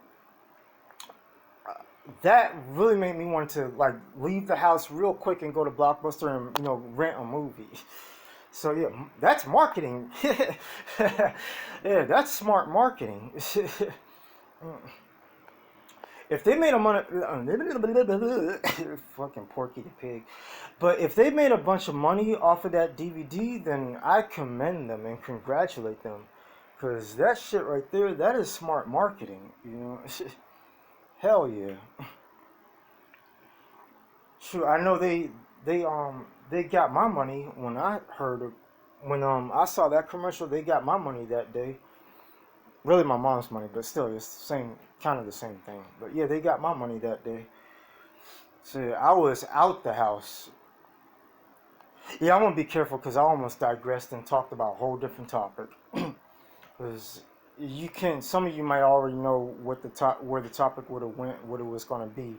that really made me want to like leave the house real quick and go to Blockbuster and rent a movie. So yeah, that's marketing. Yeah, that's smart marketing. If they made a money, fucking Porky the Pig, but if they made a bunch of money off of that DVD, then I commend them and congratulate them, because that shit right there, that is smart marketing, Hell yeah. Sure, I know they got my money when I heard of, when I saw that commercial. They got my money that day. Really my mom's money, but still it's the same, kind of the same thing. But yeah, they got my money that day. So yeah, I was out the house. Yeah, I'm gonna be careful because I almost digressed and talked about a whole different topic. Because some of you might already know where the topic would have went, what it was gonna be,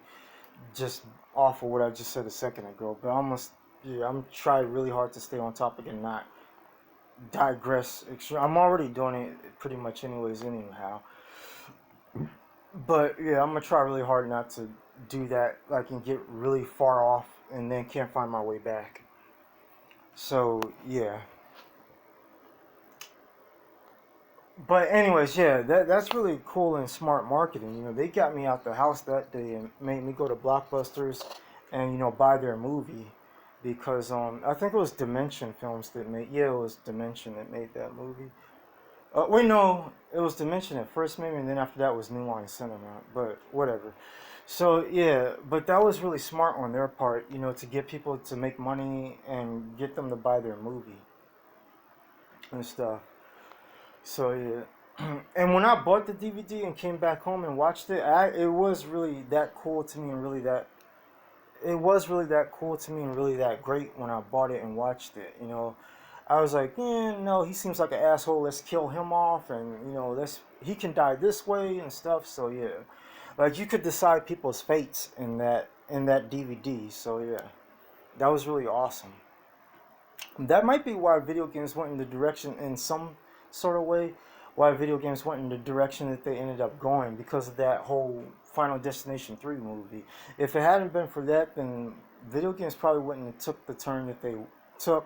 just off of what I just said a second ago. But I'm trying really hard to stay on topic and not digress. I'm already doing it pretty much anyhow. But yeah, I'm gonna try really hard not to do that, like, and get really far off and then can't find my way back. So yeah. But anyways, yeah, that's really cool and smart marketing. You know, they got me out the house that day and made me go to Blockbusters and buy their movie because I think it was Dimension Films that made, yeah, it was Dimension that made that movie. Wait, no, it was Dimension at first maybe, and then after that was New Line Cinema, but whatever. So yeah, but that was really smart on their part, to get people to make money and get them to buy their movie and stuff. So yeah, and when I bought the DVD and came back home and watched it, it was really that cool to me and really that it was really that cool to me and really that great when I bought it and watched it. I was like, no, he seems like an asshole. Let's kill him off, and let's he can die this way and stuff. So yeah, like you could decide people's fates in that DVD. So yeah, that was really awesome. That might be why video games went in the direction, in some sort of way, why video games went in the direction that they ended up going, because of that whole Final Destination 3 movie. If it hadn't been for that, then video games probably wouldn't have took the turn that they took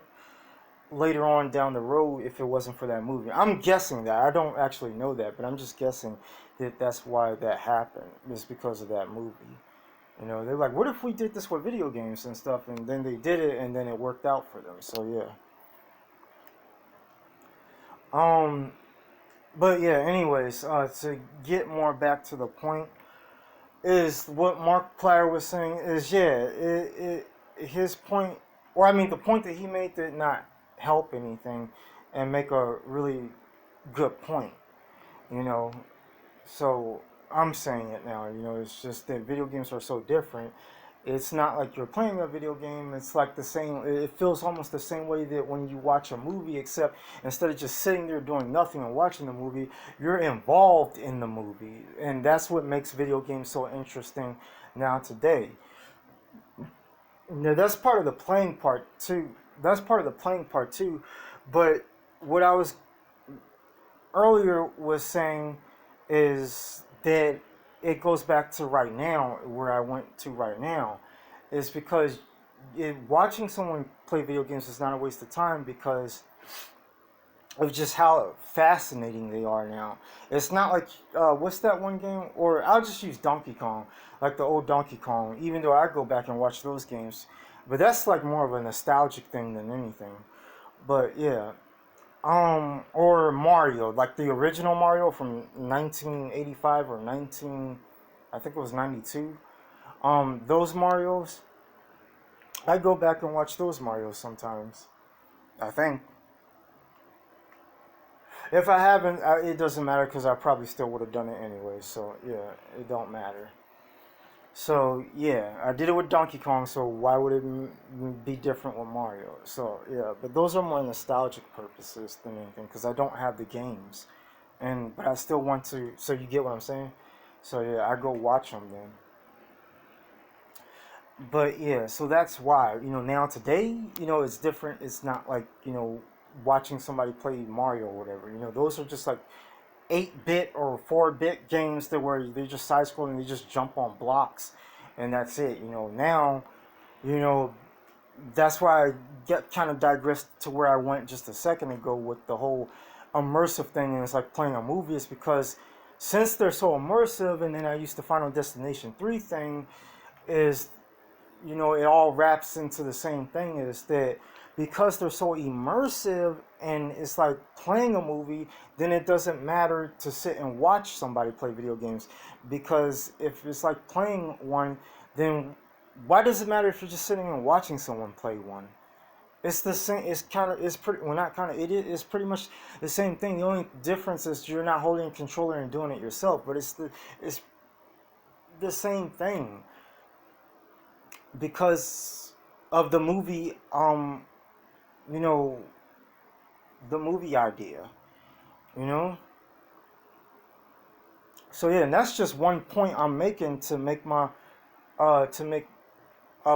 later on down the road if it wasn't for that movie. I'm guessing that. I don't actually know that, but I'm just guessing that that's why that happened. It's because of that movie. They're like, what if we did this with video games and stuff? And then they did it, and then it worked out for them. So yeah. Um, but yeah. Anyways, to get more back to the point, is what Mark Plyer was saying is his point, or I mean the point that he made did not help anything, and make a really good point. You know, so I'm saying it now. It's just that video games are so different. It's not like you're playing a video game. It's like the same. It feels almost the same way that when you watch a movie, except instead of just sitting there doing nothing and watching the movie, you're involved in the movie, and that's what makes video games so interesting now today. Now that's part of the playing part too. That's part of the playing part too. But what I was earlier was saying is that it goes back to right now, where I went to right now, is because watching someone play video games is not a waste of time because of just how fascinating they are now. It's not like what's that one game? Or I'll just use Donkey Kong, like the old Donkey Kong. Even though I go back and watch those games, but that's like more of a nostalgic thing than anything. But yeah, or Mario, like the original Mario from 1985 or 19, I think it was 92. Those Marios, I go back and watch those Marios sometimes. I think if I haven't, it doesn't matter because I probably still would have done it anyway. So yeah, it don't matter. So yeah, I did it with Donkey Kong. So why would it be different with Mario? So yeah, but those are more nostalgic purposes than anything because I don't have the games, and but I still want to. So you get what I'm saying? So yeah, I go watch them then. But yeah, so that's why now today it's different. It's not like watching somebody play Mario or whatever. Those are just like 8-bit or 4-bit games that where they just side scrolling, they just jump on blocks, and that's it. Now, you know that's why I get kind of digressed to where I went just a second ago with the whole immersive thing, and it's like playing a movie. Is because since they're so immersive, and then I used the Final Destination 3 thing, is it all wraps into the same thing, is that because they're so immersive and it's like playing a movie, then it doesn't matter to sit and watch somebody play video games. Because if it's like playing one, then why does it matter if you're just sitting and watching someone play one? It's the same. It's kind of. It's pretty. Well, not kind of. It is. It's pretty much the same thing. The only difference is you're not holding a controller and doing it yourself. But it's the same thing because of the movie. You know, the movie idea. You know. So yeah, and that's just one point I'm making to make a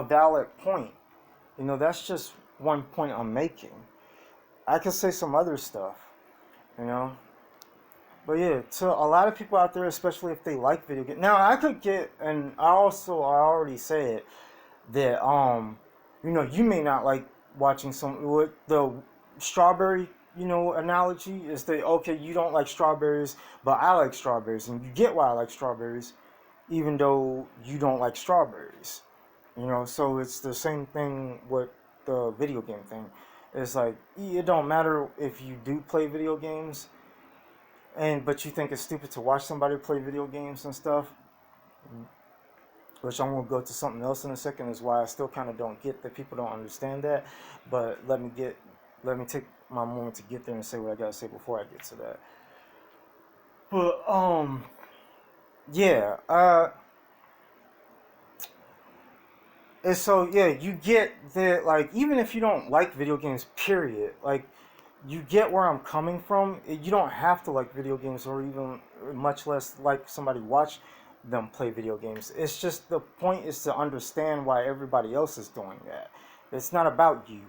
valid point. That's just one point I'm making. I could say some other stuff. You know. But yeah, to a lot of people out there, especially if they like video games. Now I could get, and I already said that you may not like watching some with the strawberry. analogy is that, okay, you don't like strawberries, but I like strawberries, and you get why I like strawberries, even though you don't like strawberries. So it's the same thing with the video game thing. It's like, it don't matter if you do play video games, but you think it's stupid to watch somebody play video games and stuff, which I'm gonna go to something else in a second, is why I still kind of don't get that people don't understand that. But let me take my moment to get there and say what I gotta say before I get to that. But yeah, and so yeah, you get that, like, even if you don't like video games, period, like, you get where I'm coming from. You don't have to like video games, or even much less like somebody watch them play video games. It's just, the point is to understand why everybody else is doing that. It's not about you.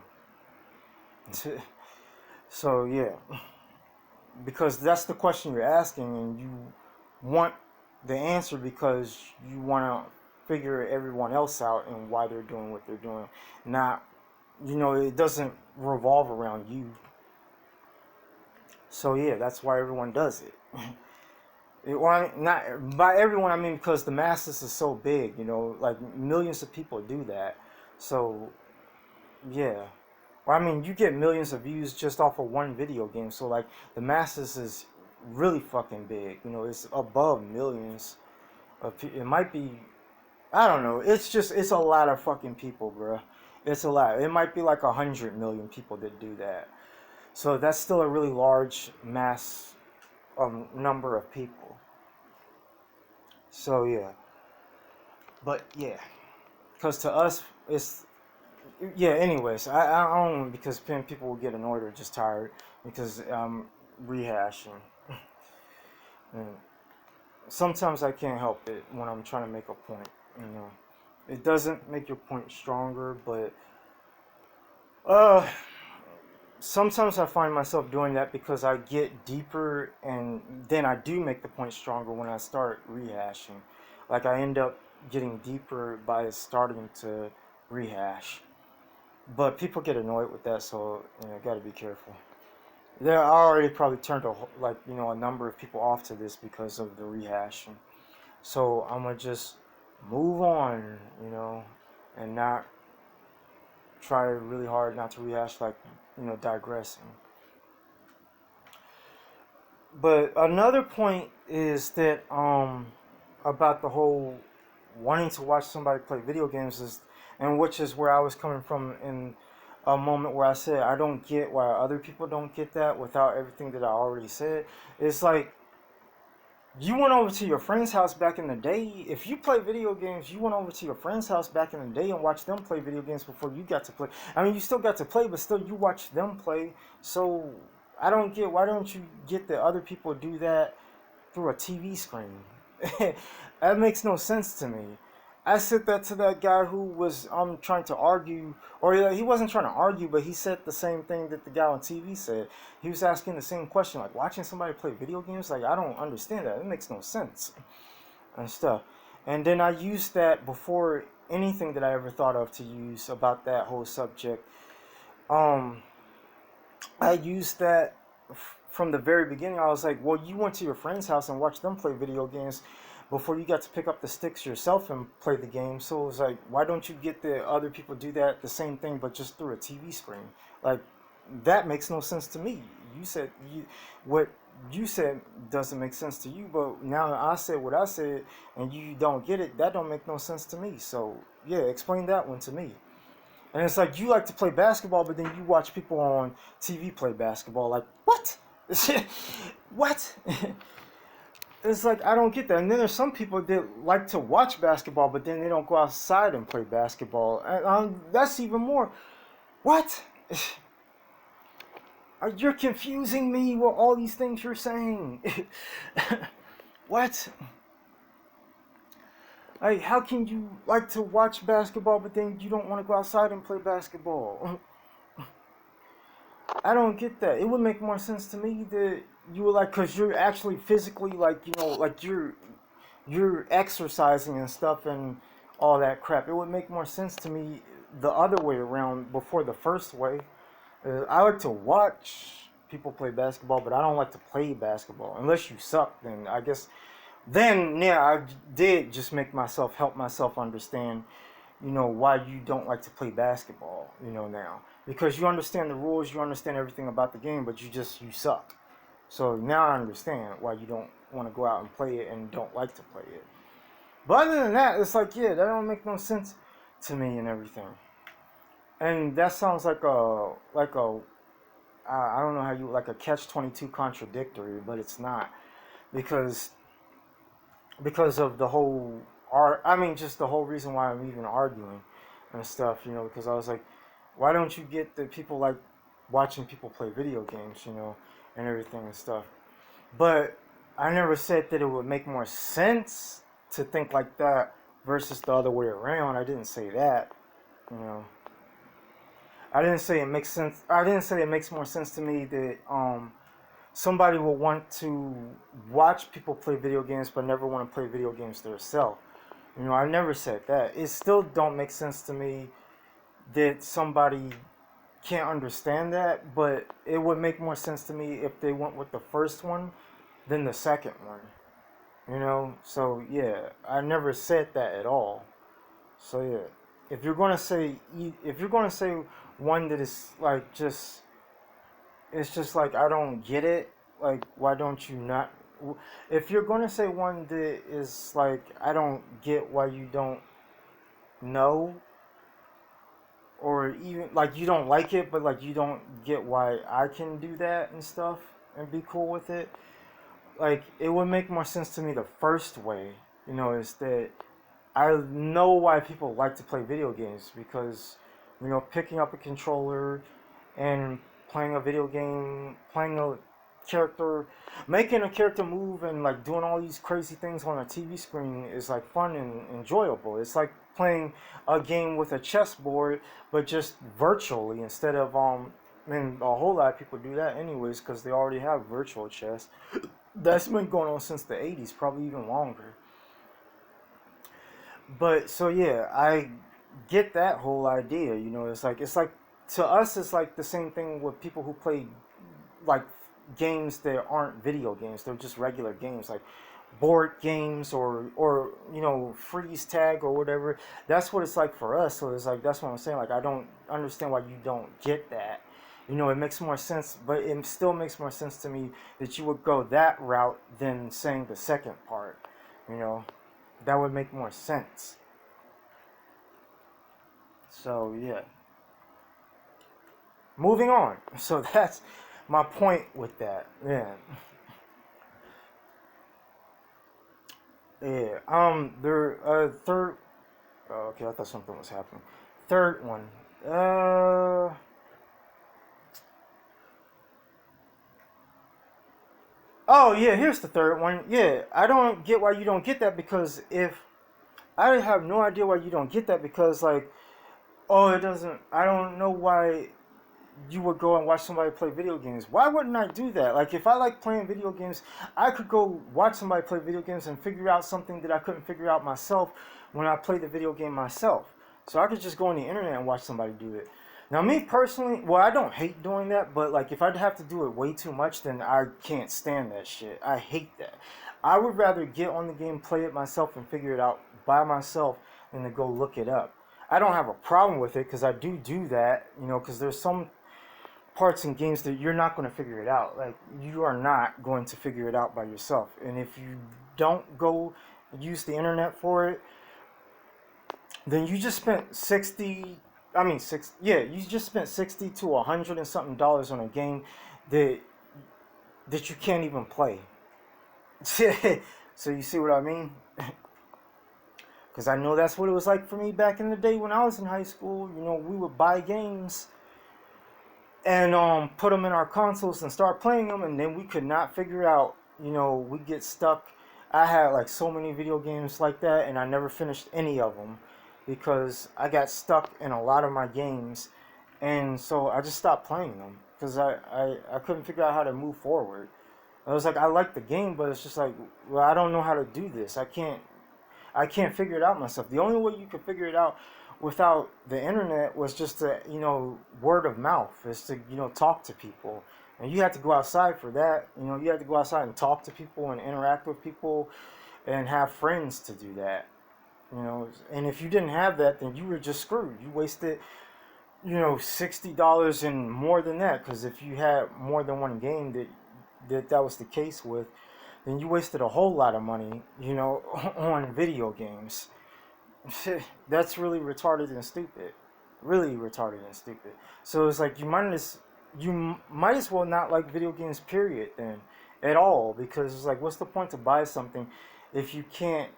So yeah, because that's the question you're asking, and you want the answer because you want to figure everyone else out and why they're doing what they're doing. Not, it doesn't revolve around you. So yeah, that's why everyone does it. Not by everyone, I mean because the masses is so big, like millions of people do that. So yeah, or I mean, you get millions of views just off of one video game. So like, the masses is really fucking big. It's above millions. It might be, I don't know. It's a lot of fucking people, bro. It's a lot. It might be like 100 million people that do that. So that's still a really large mass number of people. So yeah, but yeah, because to us it's, yeah. Anyways, I don't, because people will get annoyed or just tired because I'm rehashing. And sometimes I can't help it when I'm trying to make a point. It doesn't make your point stronger, but uh sometimes I find myself doing that because I get deeper, and then I do make the point stronger when I start rehashing. Like, I end up getting deeper by starting to rehash. But people get annoyed with that, so gotta be careful. There, I already probably turned a number of people off to this because of the rehashing. So I'm gonna just move on, and not try really hard not to rehash, like, digressing. But another point is that about the whole wanting to watch somebody play video games is, and which is where I was coming from in a moment where I said I don't get why other people don't get that without everything that I already said. It's like, you went over to your friend's house back in the day. If you play video games, you went over to your friend's house back in the day and watched them play video games before you got to play. I mean, you still got to play, but still you watched them play. So I don't get, why don't you get that other people do that through a TV screen? That makes no sense to me. I said that to that guy who was trying to argue, or he wasn't trying to argue, but he said the same thing that the guy on TV said. He was asking the same question, like, watching somebody play video games, like, I don't understand that. It makes no sense and stuff. And then I used that before anything that I ever thought of to use about that whole subject. I used that from the very beginning. I was like, well, you went to your friend's house and watched them play video games before you got to pick up the sticks yourself and play the game. So it was like, why don't you get the other people do that, the same thing, but just through a TV screen? Like, that makes no sense to me. What you said doesn't make sense to you, but now I said what I said and you don't get it. That don't make no sense to me. So yeah, explain that one to me. And it's like, you like to play basketball, but then you watch people on TV play basketball. Like, what? What? It's like, I don't get that. And then there's some people that like to watch basketball, but then they don't go outside and play basketball. And that's even more. What? You're confusing me with all these things you're saying. What? Like, how can you like to watch basketball, but then you don't want to go outside and play basketball? I don't get that. It would make more sense to me that you were like, because you're actually physically, like, like you're exercising and stuff and all that crap. It would make more sense to me the other way around before the first way. I like to watch. people play basketball, but I don't like to play basketball. Unless you suck, then I guess then yeah, I did just help myself understand, why you don't like to play basketball, now. Because you understand the rules, you understand everything about the game, but you suck. So now I understand why you don't want to go out and play it and don't like to play it. But other than that, it's like, yeah, that don't make no sense to me and everything. And that sounds like I don't know how you, like a catch-22 contradictory, but it's not. Because of the whole just the whole reason why I'm even arguing and stuff, because I was like, why don't you get the people like watching people play video games, and everything and stuff. But I never said that it would make more sense to think like that versus the other way around. I didn't say that, you know. I didn't say it makes sense. I didn't say it makes more sense to me that somebody will want to watch people play video games but never want to play video games themselves. I never said that. It still don't make sense to me that somebody can't understand that, but it would make more sense to me if they went with the first one than the second one. So yeah, I never said that at all. So yeah, if you're gonna say one that is like just it's just like I don't get it, like why don't you not? If you're gonna say one that is like I don't get why you don't know, or even like you don't like it, but like you don't get why I can do that and stuff and be cool with it. Like it would make more sense to me the first way, is that I know why people like to play video games because, picking up a controller and playing a video game, playing a character, making a character move and like doing all these crazy things on a TV screen is like fun and enjoyable. It's like playing a game with a chessboard, but just virtually instead of and a whole lot of people do that anyways because they already have virtual chess. That's been going on since the 80s, probably even longer. But so yeah, I get that whole idea. It's like to us, it's like the same thing with people who play like games that aren't video games. They're just regular games, like board games or freeze tag or whatever. That's what it's like for us. So it's like that's what I'm saying. Like I don't understand why you don't get that. It makes more sense, but it still makes more sense to me that you would go that route than saying the second part. You know, that would make more sense. So yeah, moving on. So that's my point with that. Yeah, yeah. There. Third. Oh, okay, I thought something was happening. Third one. Uh. Oh yeah, here's the third one. Yeah, I don't get why you don't get that because if I have no idea why you don't get that because like, oh, it doesn't. I don't know why you would go and watch somebody play video games. Why wouldn't I do that? Like if I like playing video games, I could go watch somebody play video games and figure out something that I couldn't figure out myself when I play the video game myself. So I could just go on the internet and watch somebody do it. Now me personally, well I don't hate doing that, but like if I'd have to do it way too much, then I can't stand that shit. I hate that. I would rather get on the game, play it myself, and figure it out by myself than to go look it up. I don't have a problem with it because I do that, because there's some parts in games that you're not going to figure it out. Like you are not going to figure it out by yourself. And if you don't go use the internet for it, then you just spent 60 I mean six yeah, you just spent 60 to 100 and something dollars on a game that you can't even play. So you see what I mean? Because I know that's what it was like for me back in the day when I was in high school. We would buy games and put them in our consoles and start playing them, and then we could not figure out. We get stuck. I had like so many video games like that, and I never finished any of them because I got stuck in a lot of my games, and so I just stopped playing them because I couldn't figure out how to move forward. I was like, I like the game, but it's just like, well, I don't know how to do this. I can't figure it out myself. The only way you could figure it out without the internet was just to, word of mouth, is to, talk to people And you had to go outside for that. You know, you had to go outside and talk to people and interact with people and have friends to do that. You know, and if you didn't have that, then you were just screwed. You wasted, you know, $60 and more than that. Because if you had more than one game that was the case with, then you wasted a whole lot of money, you know, on video games. That's really retarded and stupid. Really retarded and stupid. So it's like you might as well not like video games, period, then, at all, because it's like, what's the point to buy something if you can't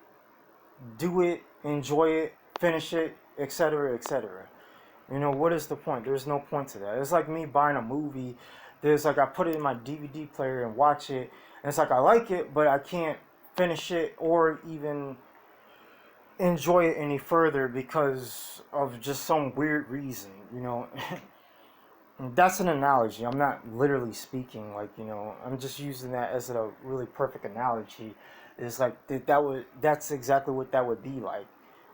do it, enjoy it, finish it, etc., etc. You know, what is the point? There's no point to that. It's like me buying a movie. There's like, I put it in my DVD player and watch it, and it's like, I like it, but I can't finish it or even enjoy it any further because of just some weird reason, you know. That's an analogy. I'm not literally speaking, like, you know, I'm just using that as a really perfect analogy. It's like that's exactly what that would be like,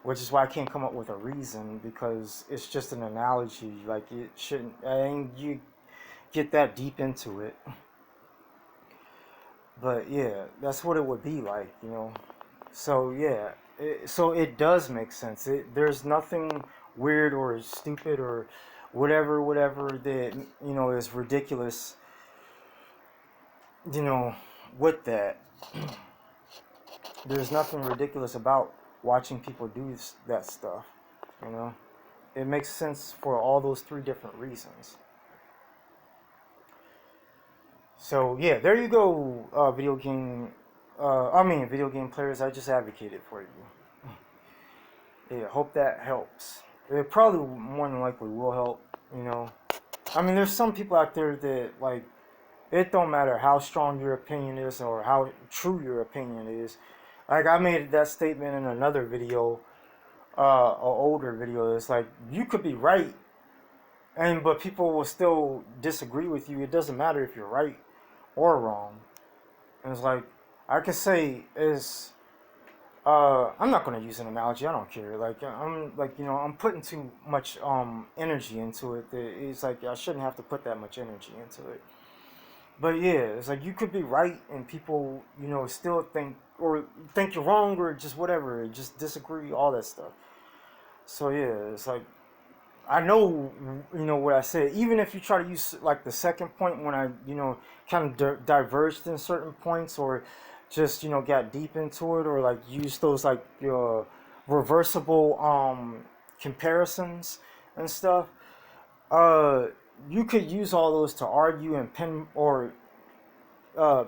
which is why I can't come up with a reason, because it's just an analogy. Like, it shouldn't, and you get that deep into it. But yeah, that's what it would be like, you know. So yeah, so it does make sense. There's nothing weird or stupid or whatever that, you know, is ridiculous, you know, with that. There's nothing ridiculous about watching people do that stuff, you know. It makes sense for all those three different reasons. So yeah, there you go, video game players. I just advocated for you. Yeah, hope that helps. It probably more than likely will help. You know, I mean, there's some people out there that, like, it don't matter how strong your opinion is or how true your opinion is. Like, I made that statement in another video, an older video. It's like, you could be right, and but people will still disagree with you. It doesn't matter if you're right or wrong. And it's like, I could say is, I'm not gonna use an analogy. I don't care. Like, I'm like, you know, I'm putting too much energy into it. It's like, I shouldn't have to put that much energy into it. But yeah, it's like, you could be right and people, you know, still think you're wrong, or just whatever, just disagree, all that stuff. So yeah, it's like, I know, you know, what I said. Even if you try to use like the second point, when I, you know, kind of diverged in certain points, or just, you know, got deep into it, or like use those like reversible comparisons and stuff. Uh, you could use all those to argue and pin or uh,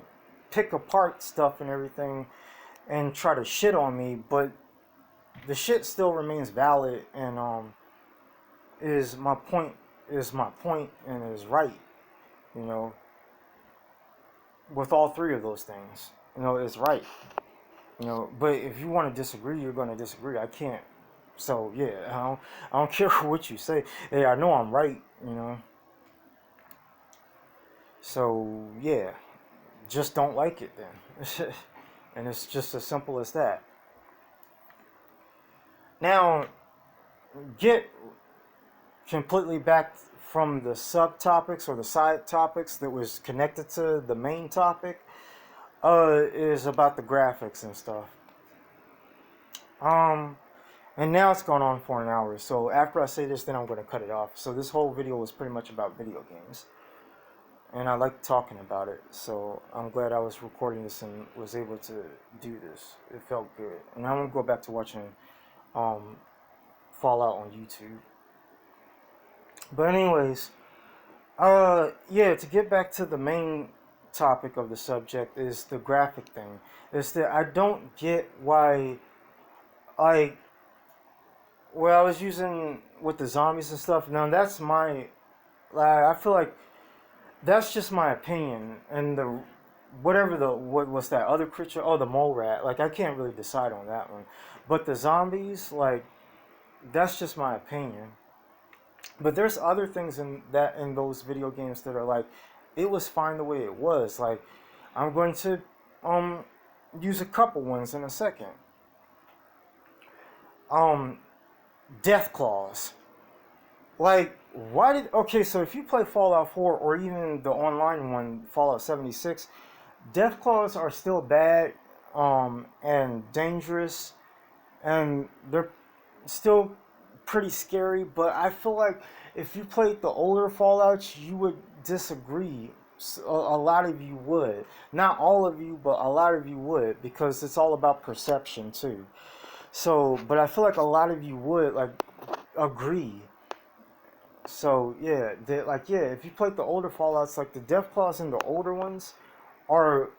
pick apart stuff and everything, and try to shit on me, but the shit still remains valid, and is my point is my point and is right, you know, with all three of those things, you know, is right, you know. But if you want to disagree, you're going to disagree. I can't. So yeah, I don't care what you say. Hey, I know I'm right, you know. So yeah, just don't like it then. And it's just as simple as that. Now, get completely back from the subtopics or the side topics that was connected to the main topic, is about the graphics and stuff. Um, and now it's gone on for an hour. So after I say this, then I'm going to cut it off. So this whole video was pretty much about video games, and I like talking about it. So I'm glad I was recording this and was able to do this. It felt good, and I'm gonna go back to watching um, Fallout on YouTube. But anyways, yeah, to get back to the main topic of the subject, is the graphic thing. Is that I don't get why, like, what I was using with the zombies and stuff. Now that's my, like, I feel like that's just my opinion, and the whatever the what was that other creature? Oh, the mole rat. Like, I can't really decide on that one, but the zombies, like, that's just my opinion. But there's other things in those video games that are like, it was fine the way it was. Like, I'm going to um use a couple ones in a second. Um, Death Claws. Like, why did okay? So if you play Fallout 4 or even the online one, Fallout 76, Deathclaws are still bad, and dangerous, and they're still pretty scary. But I feel like if you played the older Fallouts, you would disagree. A lot of you would, not all of you, but a lot of you would, because it's all about perception too. So, but I feel like a lot of you would like agree. So yeah, if you played the older Fallout's, like the Deathclaws in the older ones are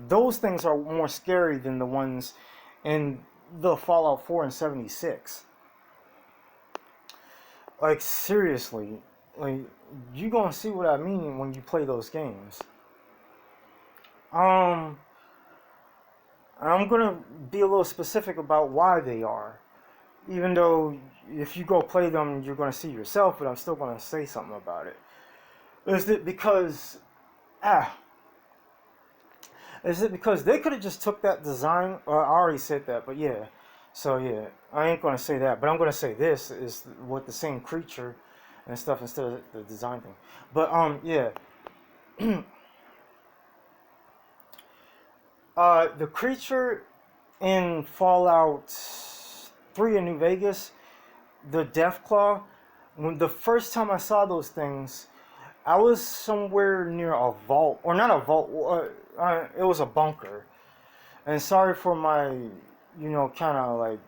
those things are more scary than the ones in the Fallout 4 and 76. Like seriously, like you gonna see what I mean when you play those games. Um, I'm gonna be a little specific about why they are, even though if you go play them, you're gonna see yourself. But I'm still gonna say something about it. Is it because ah? Is it because they could have just took that design? I already said that, but yeah. So yeah, I ain't gonna say that, but I'm gonna say this is with the same creature and stuff instead of the design thing. But yeah, the creature in Fallout 3 in New Vegas, the Deathclaw. When the first time I saw those things, I was somewhere near a vault, or not a vault. It was a bunker. And sorry for my, kind of like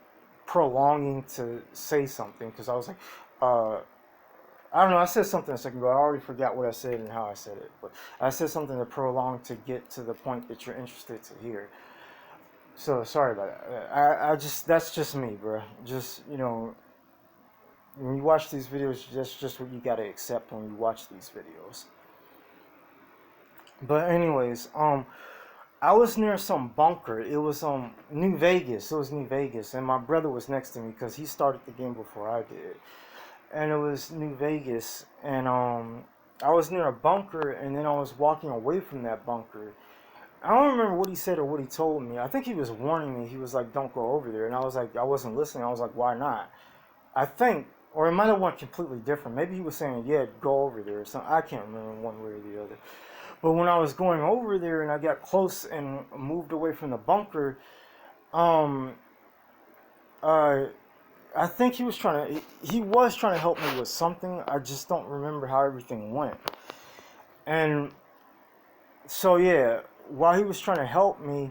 prolonging to say something, because I was like, I don't know. I said something a second ago. I already forgot what I said and how I said it, but I said something to prolong to get to the point that you're interested to hear. So sorry about that. I just that's just me, bro. Just when you watch these videos, that's just what you gotta accept when you watch these videos. But anyways, I was near some bunker. It was New Vegas. It was New Vegas, and my brother was next to me because he started the game before I did. And it was New Vegas, and I was near a bunker, and then I was walking away from that bunker. I don't remember what he said or what he told me. I think he was warning me. He was like, "Don't go over there," and I was like, I wasn't listening. I was like, "Why not?" I think, or it might have went completely different. Maybe he was saying, "Yeah, go over there," or something. I can't remember one way or the other. But when I was going over there and I got close and moved away from the bunker, um, uh, I think he was trying to help me with something. I just don't remember how everything went. And so yeah, while he was trying to help me,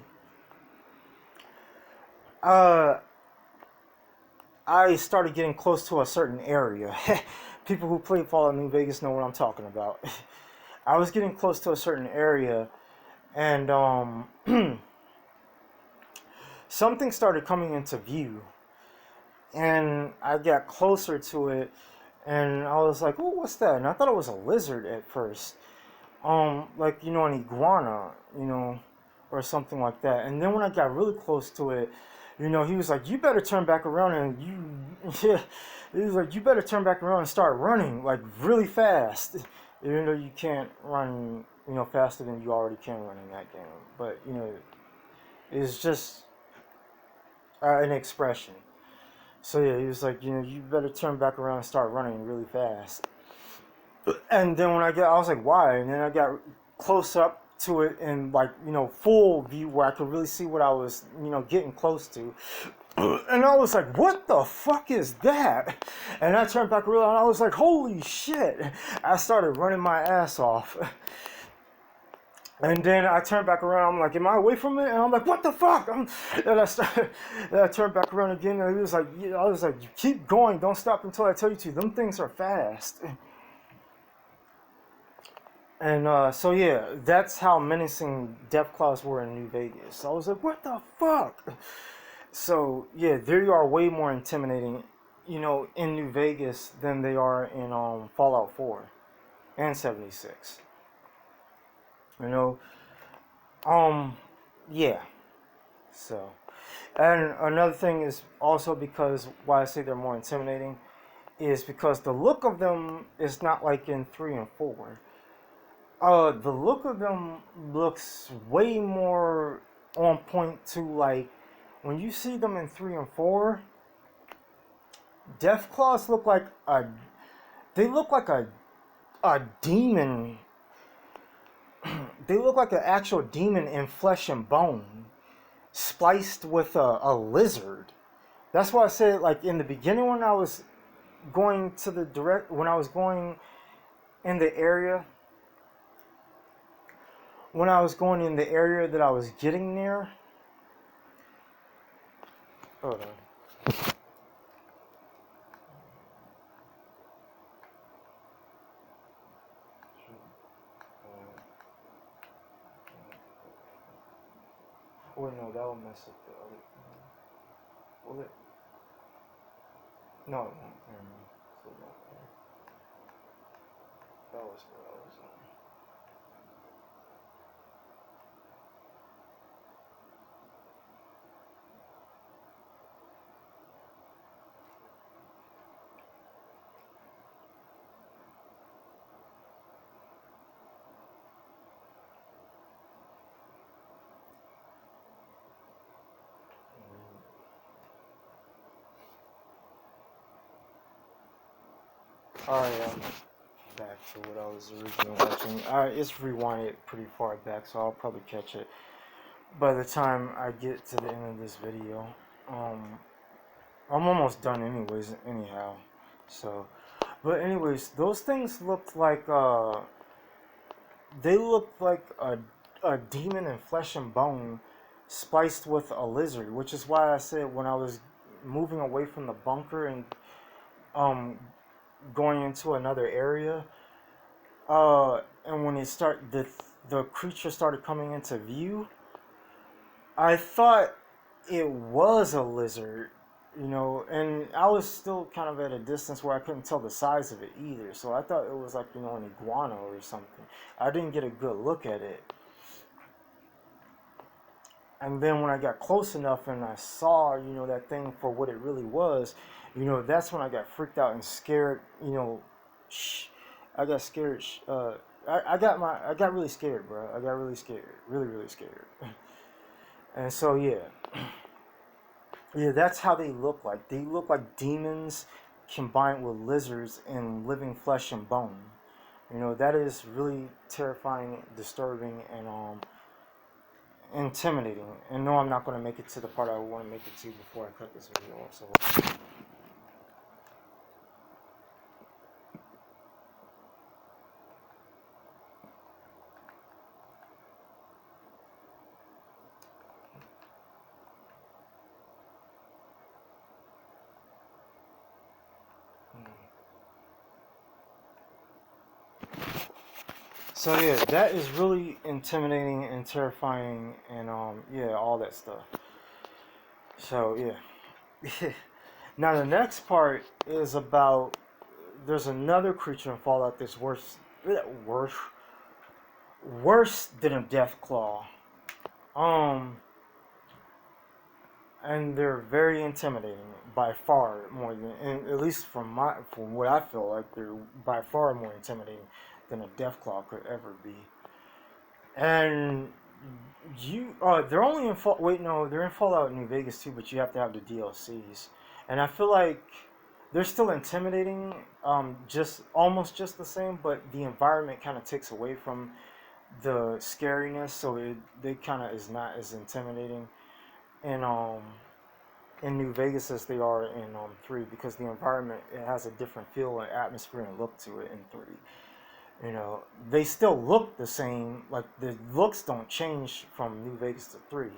uh, I started getting close to a certain area. People who play Fallout New Vegas know what I'm talking about. I was getting close to a certain area, and something started coming into view, and I got closer to it, and I was like, "Oh, what's that?" And I thought it was a lizard at first, like an iguana, or something like that. And then when I got really close to it, he was like, "You better turn back around and yeah." He was like, "You better turn back around and start running like really fast," even though you can't run, faster than you already can run in that game. But it's just an expression. So yeah, he was like, "You better turn back around and start running really fast." And then I was like, "Why?" And then I got close up to it in like full view where I could really see what I was getting close to. And I was like, "What the fuck is that?" And I turned back around and I was like, "Holy shit." I started running my ass off. And then I turned back around. I'm like, "Am I away from it?" And I'm like, "What the fuck?" And I turned back around again. And he was like, I was like, "You keep going. Don't stop until I tell you to. Them things are fast." And so yeah, that's how menacing Deathclaws were in New Vegas. So I was like, "What the fuck?" So yeah, they are way more intimidating, in New Vegas than they are in Fallout 4 and 76. You know, um, yeah. So, and another thing is also because why I say they're more intimidating is because the look of them is not like in 3 and 4. The look of them looks way more on point to like when you see them in 3 and 4. Deathclaws look like they look like a demon. They look like an actual demon in flesh and bone, spliced with a lizard. That's why I said, like, in the beginning when I was going to the direct, when I was going in the area, when I was going in the area that I was getting near. Hold on. Wait, no, that will mess up the other. Will it? No, it won't. Never mind. So that was what I was on. Alright, I'm back to what I was originally watching. Alright, it's rewinded pretty far back, so I'll probably catch it by the time I get to the end of this video. I'm almost done anyways, anyhow. So, but anyways, those things looked like, they looked like a demon in flesh and bone spliced with a lizard, which is why I said when I was moving away from the bunker and um going into another area, and when it the creature started coming into view, I thought it was a lizard, and I was still kind of at a distance where I couldn't tell the size of it either. So I thought it was like, an iguana or something. I didn't get a good look at it. And then when I got close enough and I saw, that thing for what it really was, that's when I got freaked out and scared. I got scared. I got really scared, bro. I got really scared, really, really scared. And so yeah, that's how they look like. They look like demons combined with lizards in living flesh and bone. That is really terrifying, disturbing, and intimidating. And no, I'm not going to make it to the part I want to make it to before I cut this video off. So. So yeah, that is really intimidating and terrifying, and yeah, all that stuff. So yeah. Now the next part is about, there's another creature in Fallout that's worse, worse than a death claw. And they're very intimidating by far more than, and at least from what I feel like, they're by far more intimidating than a Deathclaw could ever be. And they're only in wait, no, they're in Fallout New Vegas too, but you have to have the DLCs. And I feel like they're still intimidating, just the same, but the environment kind of takes away from the scariness, so they kind of is not as intimidating in New Vegas as they are in 3, because the environment, it has a different feel and atmosphere and look to it in 3. They still look the same, like the looks don't change from New Vegas to 3,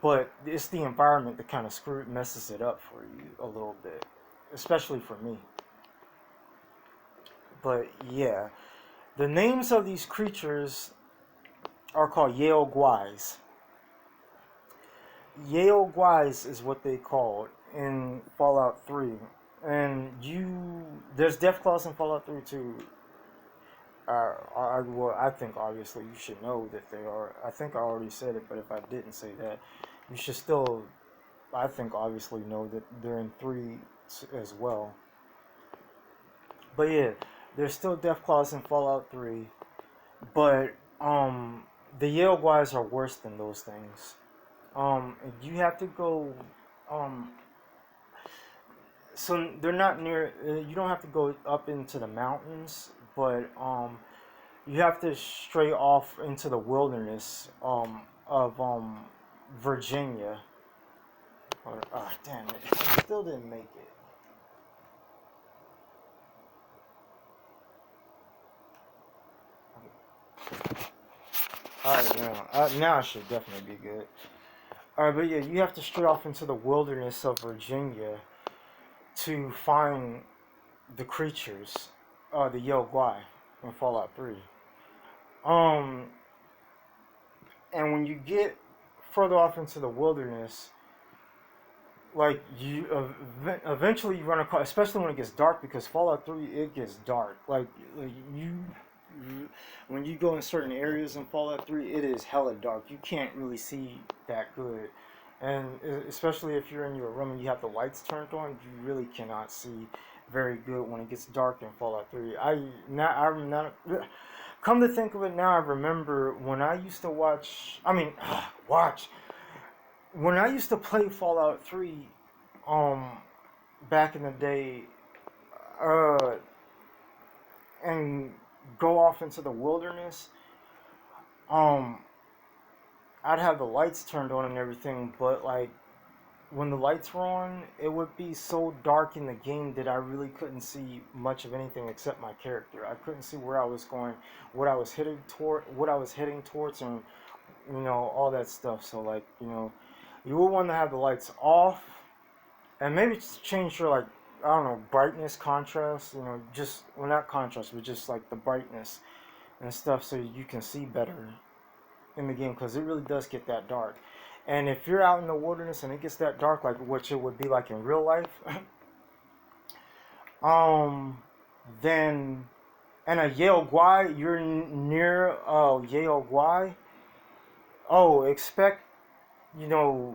but it's the environment that kind of messes it up for you a little bit, especially for me. But yeah, the names of these creatures are called Yale-Guais. Yale-Guais is what they called in Fallout 3. And there's Deathclaws in Fallout 3 too. I think obviously you should know that they are. I think I already said it, but if I didn't say that, you should still, I think, obviously know that they're in 3 as well. But yeah, there's still Deathclaws in Fallout 3, but the Yale-Guais are worse than those things. You have to go so they're not near. You don't have to go up into the mountains, but you have to stray off into the wilderness of Virginia. Or damn it, I still didn't make it. All right, now I should definitely be good. All right, but yeah, you have to stray off into the wilderness of Virginia to find the creatures, the Yale Guai in Fallout 3. Um, and when you get further off into the wilderness, like you eventually you run across, especially when it gets dark, because Fallout 3 it gets dark. Like you when you go in certain areas in Fallout 3, it is hella dark. You can't really see that good, and especially if you're in your room and you have the lights turned on, you really cannot see very good when it gets dark in Fallout 3. I'm not. Come to think of it now, I remember when I used to watch. I mean, watch when I used to play Fallout 3, um, back in the day, uh, and go off into the wilderness, um, I'd have the lights turned on and everything, but like when the lights were on, it would be so dark in the game that I really couldn't see much of anything except my character. I couldn't see where I was going, what I was heading towards, and all that stuff. So like you would want to have the lights off, and maybe just change your like I don't know brightness, contrast. Just well not contrast, but just like the brightness and stuff, so you can see better in the game because it really does get that dark. And if you're out in the wilderness and it gets that dark, like which it would be like in real life, um, then and a Yale Guai, you're near Yale Guai. Oh, you know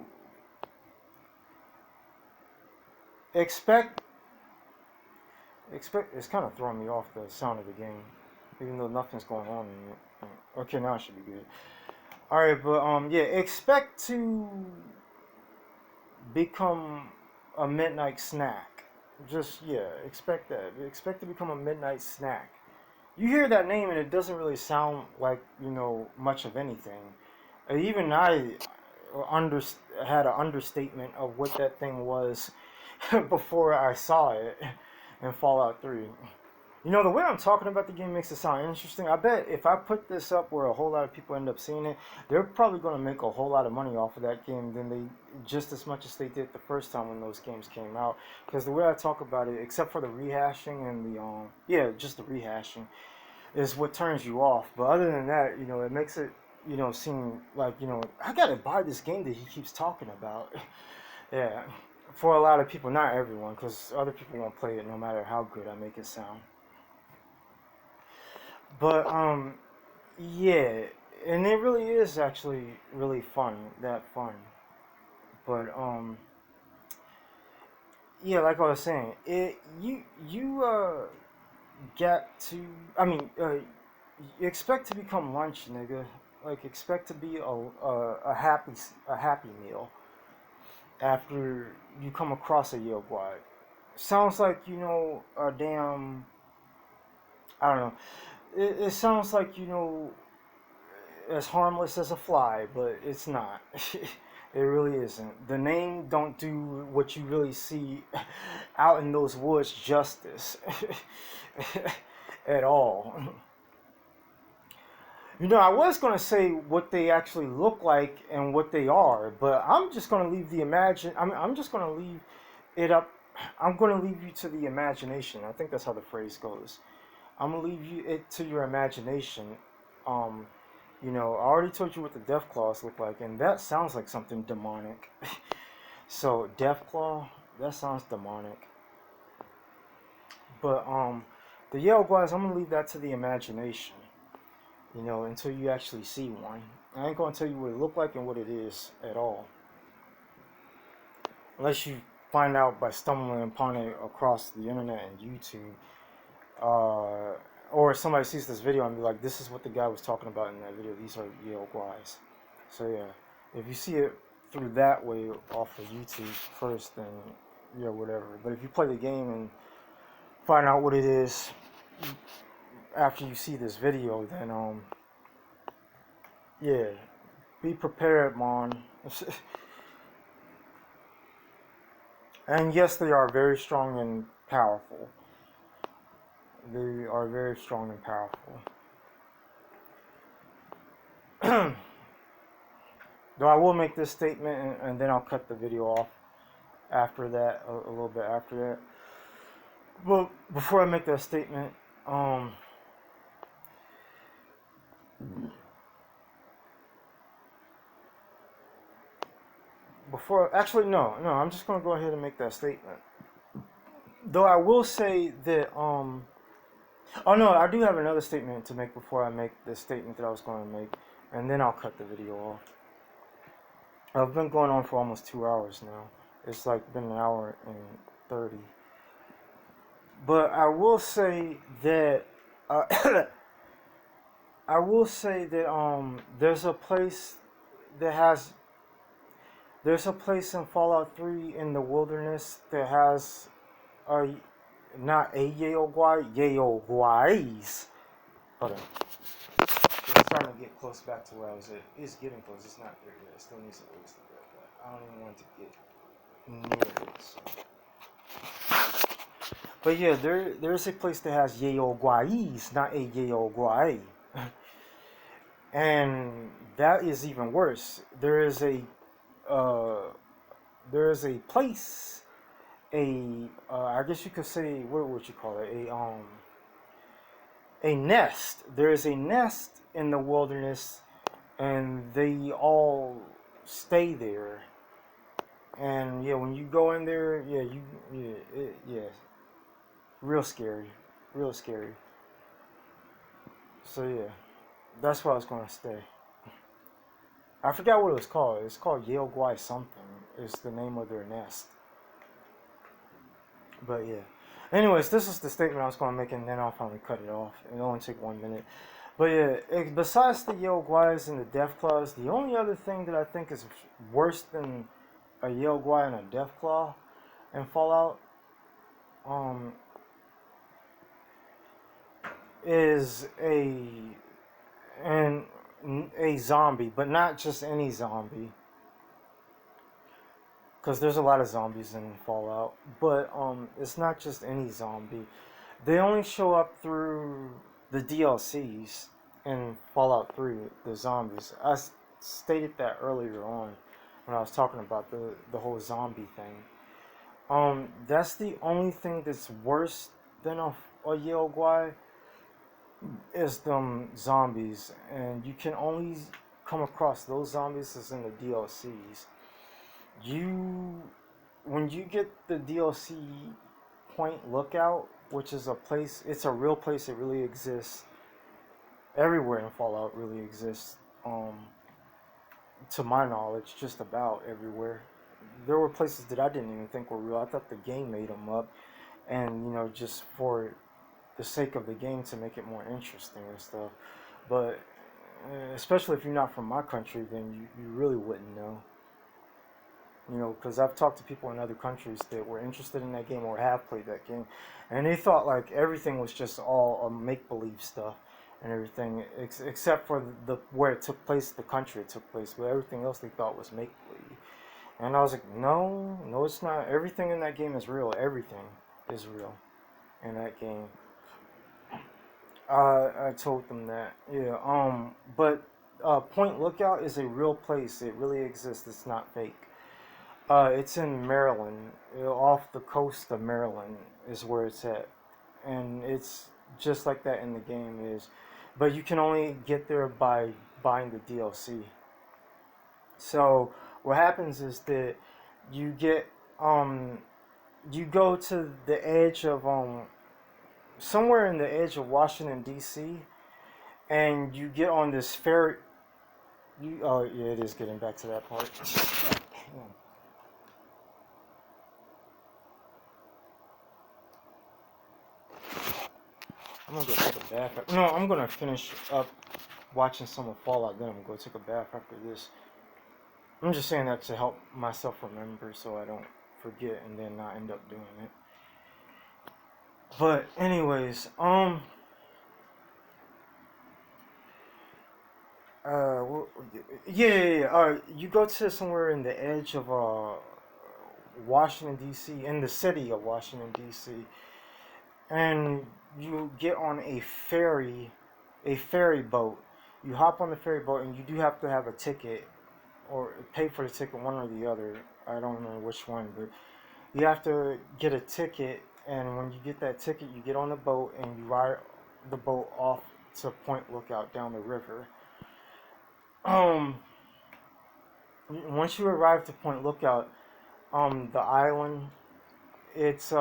expect it's kind of throwing me off the sound of the game, even though nothing's going on in it. Okay, now it should be good. All right, but yeah, expect to become a midnight snack. Just yeah, expect that. Expect to become a midnight snack. You hear that name and it doesn't really sound like much of anything. Even I under had an understatement of what that thing was before I saw it in Fallout 3. The way I'm talking about the game makes it sound interesting. I bet if I put this up where a whole lot of people end up seeing it, they're probably going to make a whole lot of money off of that game than they just as much as they did the first time when those games came out. Because the way I talk about it, except for the rehashing and just the rehashing, is what turns you off. But other than that, it makes it seem like I gotta buy this game that he keeps talking about. Yeah, for a lot of people, not everyone, because other people won't play it no matter how good I make it sound. But yeah, and it really is actually really fun, that fun. But yeah, like I was saying, you get to, I mean, expect to become lunch, nigga. Like expect to be a happy meal after you come across a Yale Guai. Sounds like a damn, I don't know. It sounds like as harmless as a fly, but it's not. It really isn't. The name don't do what you really see out in those woods justice at all. I was gonna say what they actually look like and what they are, but I'm just gonna leave the imagine. I'm just gonna leave it up. I'm gonna leave you to the imagination. I think that's how the phrase goes. I'm gonna leave you it to your imagination. Um, I already told you what the Deathclaws look like, and that sounds like something demonic. So Deathclaw, that sounds demonic. But the Yale Guys, I'm gonna leave that to the imagination. Until you actually see one. I ain't gonna tell you what it looked like and what it is at all, unless you find out by stumbling upon it across the internet and YouTube. Or somebody sees this video and be like, this is what the guy was talking about in that video. These are Yale Guys. So yeah, if you see it through that way off of YouTube first, then yeah, whatever. But if you play the game and find out what it is after you see this video, then yeah, be prepared, man. And yes, they are very strong and powerful. They are very strong and powerful. Though I will make this statement, and then I'll cut the video off after that, a little bit after that. But before I make that statement, I'm just gonna go ahead and make that statement. Though I will say that, oh no, I do have another statement to make before I make the statement that I was going to make, and then I'll cut the video off. I've been going on for almost 2 hours now. It's like been an hour and 30. But I will say that there's a place that has there's a place in Fallout 3 in the wilderness that has a not a Yeoguais. Hold on. It's starting to get close back to where I was at. It's getting close. It's not there yet. It still needs a ways to go. But I don't even want to get near it. So. But yeah, there's a place that has Yeoguais, not a Yeoguai. And that is even worse. There is a place, I guess you could say, what would you call it? A nest. There is a nest in the wilderness, and they all stay there. And yeah, when you go in there, real scary, real scary. So yeah, that's where I was gonna stay. I forgot what it was called. It's called Yeoguai something. It's the name of their nest. But yeah. Anyways, this is the statement I was going to make, and then I'll finally cut it off. It'll only take 1 minute. But yeah, besides the Yeoguais and the Deathclaws, the only other thing that I think is worse than a Yeoguai and a Deathclaw in Fallout is a zombie, but not just any zombie. Because there's a lot of zombies in Fallout, but it's not just any zombie. They only show up through the DLCs in Fallout 3, the zombies. I stated that earlier on when I was talking about the whole zombie thing. That's the only thing that's worse than a Yeoguai is them zombies, and you can only come across those zombies as in the DLCs. When you get the DLC Point Lookout, which is a place, it's a real place, it really exists everywhere in Fallout, really exists, to my knowledge, just about everywhere. There were places that I didn't even think were real. I thought the game made them up, and just for the sake of the game to make it more interesting and stuff. But especially if you're not from my country, then you really wouldn't know. Because I've talked to people in other countries that were interested in that game or have played that game, and they thought like everything was just all make-believe stuff and everything, except for where it took place, the country it took place, but everything else they thought was make-believe. And I was like, no, it's not. Everything in that game is real. Everything is real in that game. I told them that, yeah. But Point Lookout is a real place. It really exists. It's not fake. It's in Maryland, off the coast of Maryland is where it's at, and it's just like that in the game is, but you can only get there by buying the DLC. So what happens is that you get you go to the edge of somewhere in the edge of Washington D.C. and you get on this ferry. Oh yeah, it is getting back to that part. I'm gonna go take a bath. No, I'm gonna finish up watching some of Fallout, then I'm gonna go take a bath after this. I'm just saying that to help myself remember so I don't forget and then not end up doing it. But anyways, yeah. You go to somewhere in the edge of Washington D.C. in the city of Washington D.C. and you get on a ferry boat. You hop on the ferry boat, and you do have to have a ticket or pay for the ticket, one or the other. I don't know which one, but you have to get a ticket. And when you get that ticket, you get on the boat and you ride the boat off to Point Lookout down the river. Um, Once you arrive to Point Lookout, the island, it's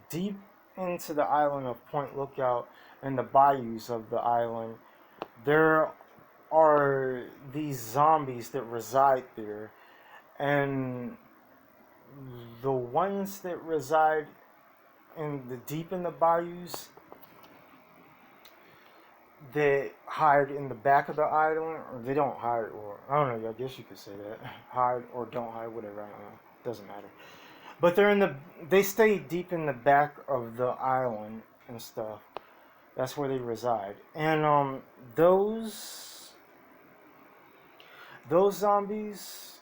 deep into the island of Point Lookout and the bayous of the island. There are these zombies that reside there, and the ones that reside in the deep in the bayous that hide in the back of the island, or they don't hide, or I don't know. I guess you could say that hide or don't hide, whatever. I don't know. Doesn't matter. But they stay deep in the back of the island and stuff. That's where they reside, and those zombies,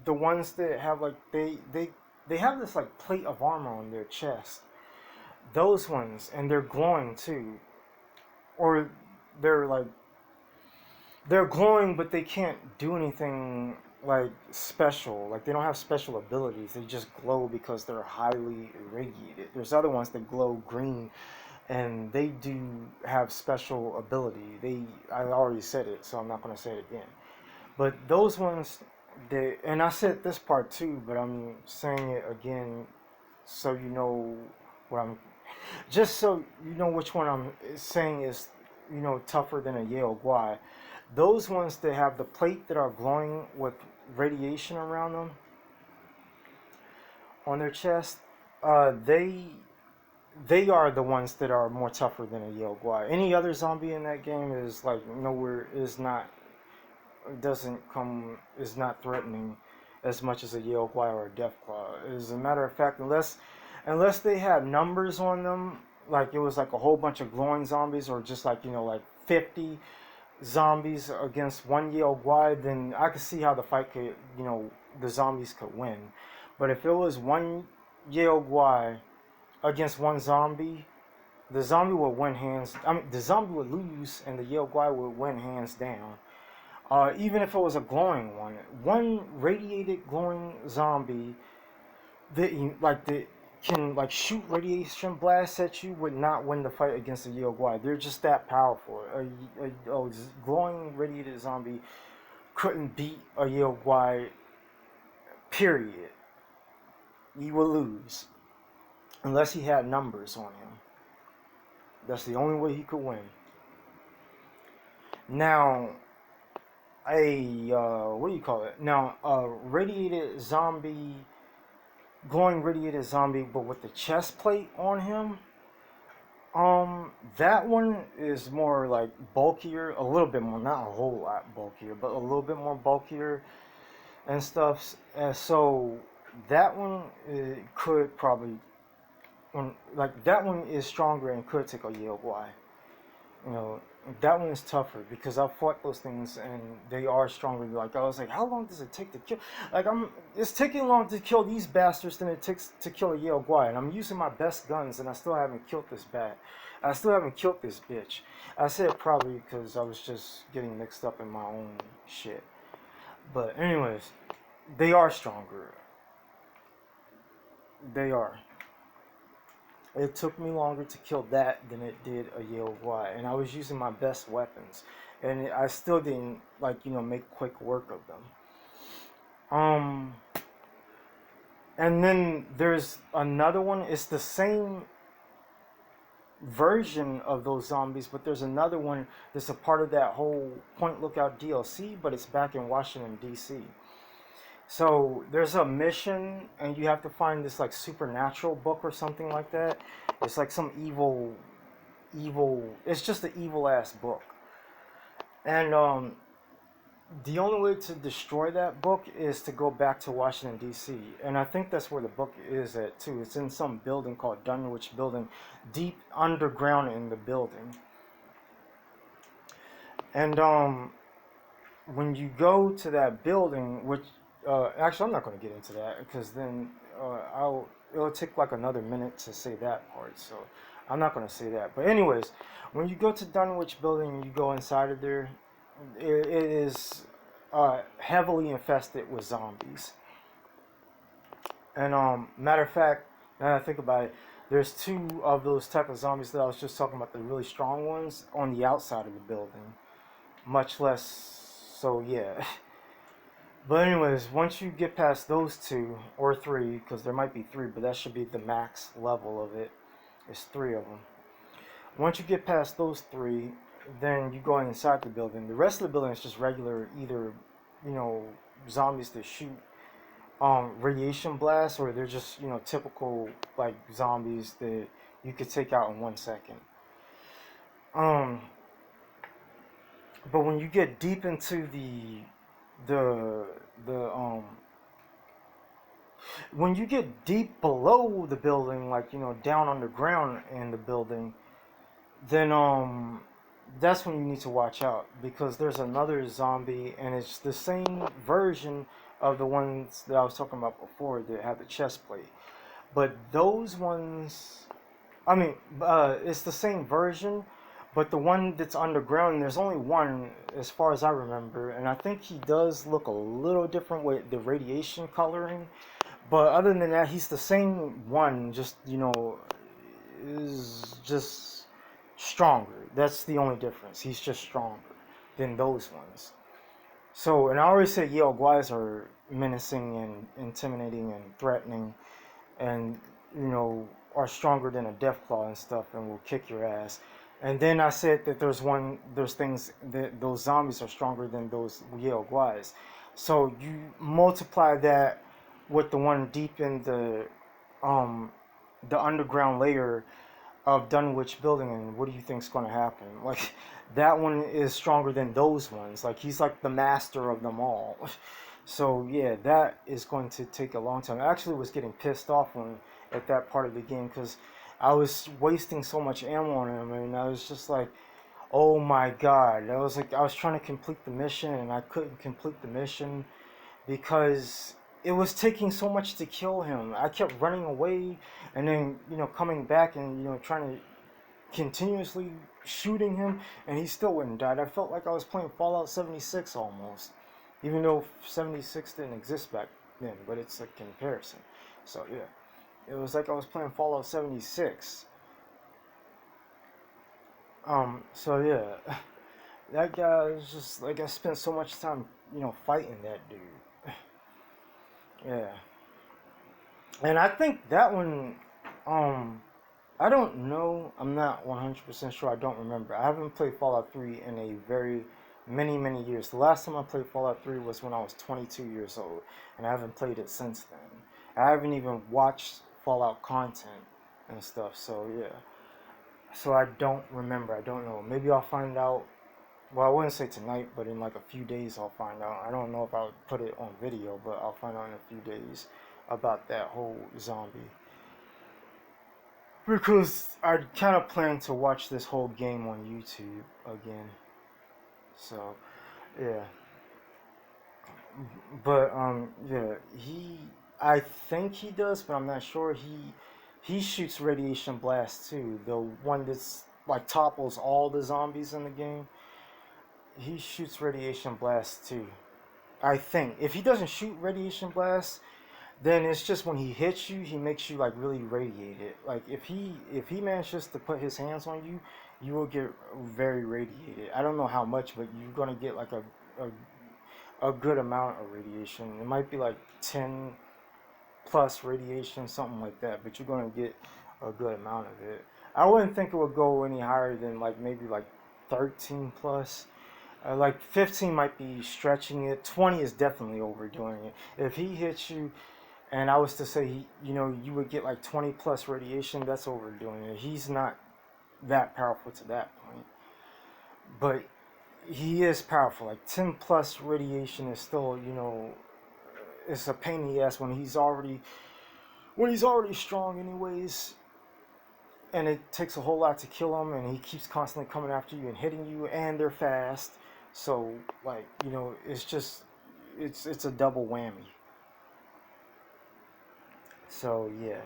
the ones that have like they have this like plate of armor on their chest. Those ones, and they're glowing too, or they're like they're glowing, but they can't do anything like special. Like they don't have special abilities. They just glow because they're highly irradiated. There's other ones that glow green, and they do have special ability. I already said it, so I'm not gonna say it again. But those ones, and I said this part too, but I'm saying it again, so you know what I'm. Just so you know which one I'm saying is, tougher than a Yale Guai. Those ones that have the plate that are glowing with radiation around them on their chest, uh, they they are the ones that are more tougher than a Yale Guai. Any other zombie in that game is like nowhere is not doesn't come is not threatening as much as a Yale Guai or a Deathclaw. As a matter of fact, unless they had numbers on them, like it was like a whole bunch of glowing zombies, or just like like 50 zombies against one Yale Guai, then I could see how the fight could the zombies could win. But if it was one Yale Guai against one zombie, the zombie would win hands. I mean, the zombie would lose, and the Yale Guai would win hands down. Even if it was a glowing one radiated glowing zombie that can like shoot radiation blasts at you would not win the fight against a Yale Guai. They're just that powerful. A glowing radiated zombie couldn't beat a Yale Guai. Period. He would lose unless he had numbers on him. That's the only way he could win. Now, what do you call it? Now, a radiated zombie, glowing radiated zombie, but with the chest plate on him. That one is more like bulkier, a little bit more, not a whole lot bulkier, but a little bit more bulkier and stuff. And so that one could probably, like that one is stronger and could take a Yale Guai. You know, that one is tougher because I fought those things and they are stronger. Like I was like, how long does it take to kill? Like it's taking long to kill these bastards than it takes to kill a Yale Guai, and I'm using my best guns and I still haven't killed this bat. I still haven't killed this bitch. I said probably because I was just getting mixed up in my own shit. But anyways, they are stronger. They are. It took me longer to kill that than it did a Yale Guai, and I was using my best weapons, and I still didn't make quick work of them. And then there's another one. It's the same version of those zombies, but there's another one that's a part of that whole Point Lookout DLC, but it's back in Washington D.C. So there's a mission, and you have to find this like supernatural book or something like that. It's like some evil. It's just an evil ass book, and the only way to destroy that book is to go back to Washington D.C. And I think that's where the book is at too. It's in some building called Dunwich Building, deep underground in the building. And when you go to that building, which actually I'm not going to get into that because then it'll take like another minute to say that part. So I'm not going to say that. But anyways, when you go to Dunwich Building, you go inside of there. It is heavily infested with zombies. And matter of fact, now that I think about it, there's two of those type of zombies that I was just talking about, the really strong ones, on the outside of the building. Much less, so yeah. But anyways, once you get past those two, or three, because there might be three, but that should be the max level of it. There's three of them. Once you get past those three, then you go inside the building. The rest of the building is just regular, either, zombies that shoot radiation blasts, or they're just, typical, like, zombies that you could take out in 1 second. Um, but when you get deep into the the when you get deep below the building, like, down underground in the building, then that's when you need to watch out, because there's another zombie, and it's the same version of the ones that I was talking about before that had the chest plate. But those ones, I mean, it's the same version, but the one that's underground, there's only one as far as I remember, and I think he does look a little different with the radiation coloring. But other than that, he's the same one, just, is just stronger. That's the only difference. He's just stronger than those ones. So, and I already said Yale guys are menacing and intimidating and threatening, and, are stronger than a Deathclaw and stuff, and will kick your ass. And then I said that there's things that those zombies are stronger than those Yale guys. So you multiply that with the one deep in the underground layer of Dunwich Building, and what do you think's going to happen? Like, that one is stronger than those ones. Like, he's like the master of them all. So yeah, that is going to take a long time. I actually was getting pissed off at that part of the game, because I was wasting so much ammo on him, and I was just like, oh my god. I was trying to complete the mission, and I couldn't complete the mission because it was taking so much to kill him. I kept running away, and then, coming back, and, trying to continuously shooting him, and he still wouldn't die. I felt like I was playing Fallout 76 almost, even though 76 didn't exist back then, but it's a comparison. So yeah, it was like I was playing Fallout 76. So yeah, that guy was just like, I spent so much time, fighting that dude. Yeah, and I think that one, um, I don't know. I'm not 100% sure. I don't remember. I haven't played Fallout 3 in a very many years. The last time I played Fallout 3 was when I was 22 years old, and I haven't played it since then. I haven't even watched Fallout content and stuff. So yeah. So I don't remember. I don't know. Maybe I'll find out. Well, I wouldn't say tonight, but in like a few days I'll find out. I don't know if I'll put it on video, but I'll find out in a few days about that whole zombie. Because I kind of plan to watch this whole game on YouTube again. So, yeah. But yeah, I think he does, but I'm not sure. He shoots radiation blast too. The one that's like topples all the zombies in the game. He shoots radiation blast too. I think if he doesn't shoot radiation blast, then it's just when he hits you, he makes you like really radiated. Like, if he manages to put his hands on you, you will get very radiated. I don't know how much, but you're gonna get like a good amount of radiation. It might be like 10 plus radiation, something like that, but you're gonna get a good amount of it. I wouldn't think it would go any higher than like maybe like 13 plus. Like 15 might be stretching it. 20 is definitely overdoing it. If he hits you, and I was to say, you would get like 20 plus radiation, that's overdoing it. He's not that powerful to that point. But he is powerful. Like 10 plus radiation is still, it's a pain in the ass when he's already strong anyways, and it takes a whole lot to kill him, and he keeps constantly coming after you and hitting you, and they're fast. So like, it's just it's a double whammy. So yeah,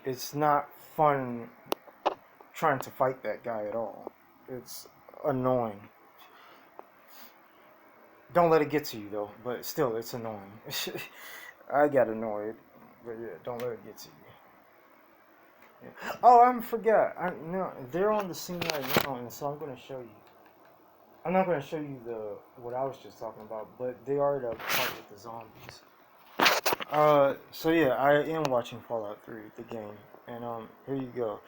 it's not fun trying to fight that guy at all. It's annoying. Don't let it get to you though, but still, it's annoying. I got annoyed, but yeah, don't let it get to you. Yeah. Oh, I forgot. No, they're on the scene right now, and so I'm gonna show you. I'm not gonna show you the what I was just talking about, but they are the part with the zombies. So yeah, I am watching Fallout 3, the game, and here you go.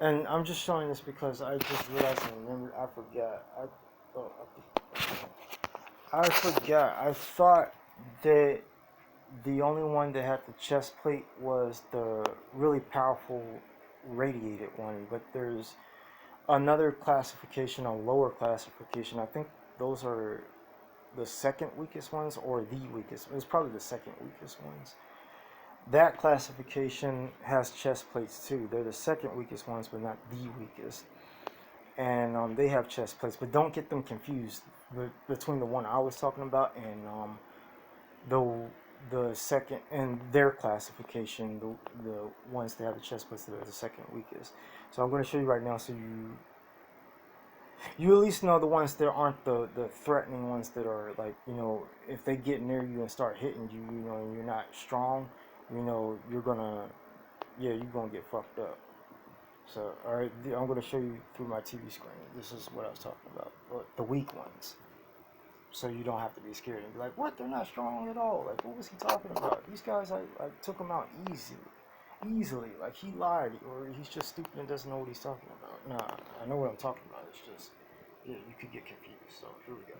And I'm just showing this because I just realized and remembered I forgot. Oh, I forgot. I thought that the only one that had the chest plate was the really powerful radiated one, but there's another classification, a lower classification. I think those are the second weakest ones or the weakest. It's probably the second weakest ones. That classification has chest plates too. They're the second weakest ones, but not the weakest. And they have chest plates, but don't get them confused between the one I was talking about and the the second and their classification. The ones that have the chest plates that are the second weakest. So I'm going to show you right now, so you at least know the ones that aren't the threatening ones that are like, if they get near you and start hitting you, and you're not strong, you're gonna, yeah, you're gonna get fucked up. So, alright, I'm gonna show you through my TV screen. This is what I was talking about, the weak ones. So you don't have to be scared and be like, what? They're not strong at all. Like, what was he talking about? These guys, I took them out easily. Like, he lied, or he's just stupid and doesn't know what he's talking about. Nah, I know what I'm talking about. It's just, yeah, you could get confused. So here we go.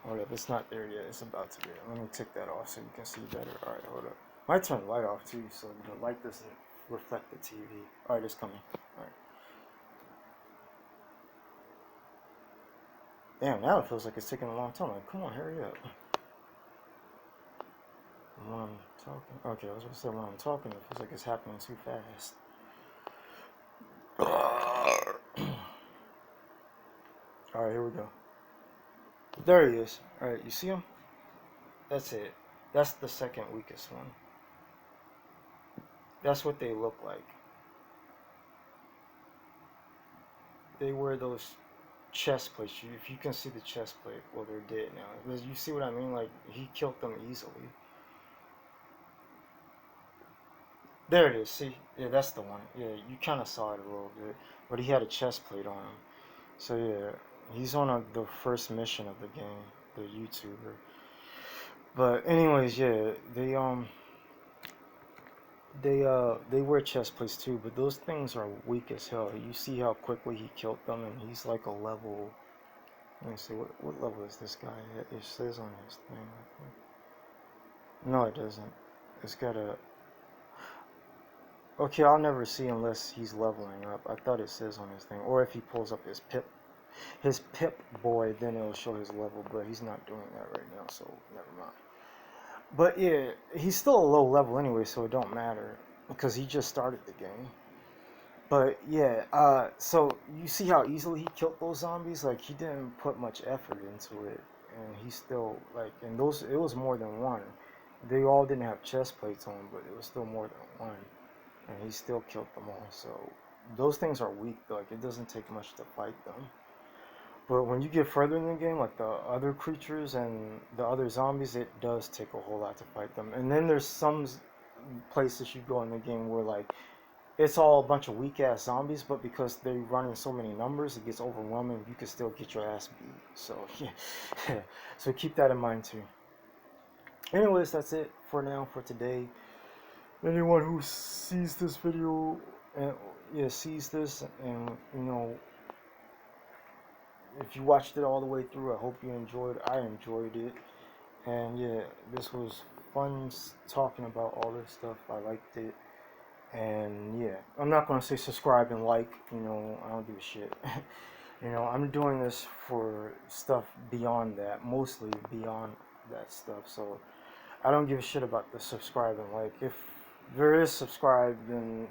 Hold up, it's not there yet. It's about to be. Let me take that off so you can see better. All right, hold up. Might turn the light off too, so the light doesn't reflect the TV. All right, it's coming. All right. Damn, now it feels like it's taking a long time. Like, come on, hurry up. When I'm talking, okay, I was gonna say when I'm talking, it feels like it's happening too fast. All right, here we go. There he is. All right, you see him? That's it. That's the second weakest one. That's what they look like. They wear those chest plates. If you can see the chest plate, well, they're dead now. You see what I mean? Like, he killed them easily. There it is. See? Yeah, that's the one. Yeah, you kind of saw it a little bit. But he had a chest plate on him. So, yeah, he's on the first mission of the game, the YouTuber. But, anyways, yeah, they wear chest plates too, but those things are weak as hell. You see how quickly he killed them, and he's like a level. Let me see, what level is this guy at? It says on his thing. No, it doesn't. It's got a. Okay, I'll never see unless he's leveling up. I thought it says on his thing, or if he pulls up his Pip Boy, then it'll show his level. But he's not doing that right now, so never mind. But yeah, he's still a low level anyway, so it don't matter because he just started the game. But yeah, so you see how easily he killed those zombies? Like, he didn't put much effort into it, and he still, like, and those, it was more than one. They all didn't have chest plates on, but it was still more than one, and he still killed them all. So those things are weak. Like, it doesn't take much to fight them. But when you get further in the game, like the other creatures and the other zombies, it does take a whole lot to fight them. And then there's some places you go in the game where, like, it's all a bunch of weak ass zombies, but because they run in so many numbers, it gets overwhelming. You can still get your ass beat. So yeah, so keep that in mind too. Anyways, that's it for now for today. Anyone who sees this video and sees this, and if you watched it all the way through, I hope you enjoyed. I enjoyed it, and yeah, this was fun talking about all this stuff. I liked it. And yeah, I'm not gonna say subscribe and like. You know, I don't give a shit. You know, I'm doing this for stuff beyond that, mostly beyond that stuff. So I don't give a shit about the subscribe and like. If there is subscribe, then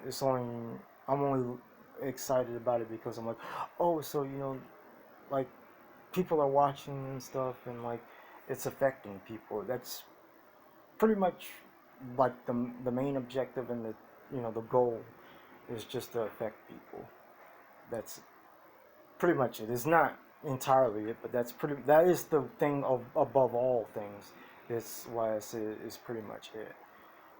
I'm only excited about it because I'm like, oh, so you know, like people are watching and stuff, and like it's affecting people. That's pretty much like the main objective and the the goal is just to affect people. That's pretty much it. It's not entirely it, but that is the thing of above all things. That's why I say it's pretty much it.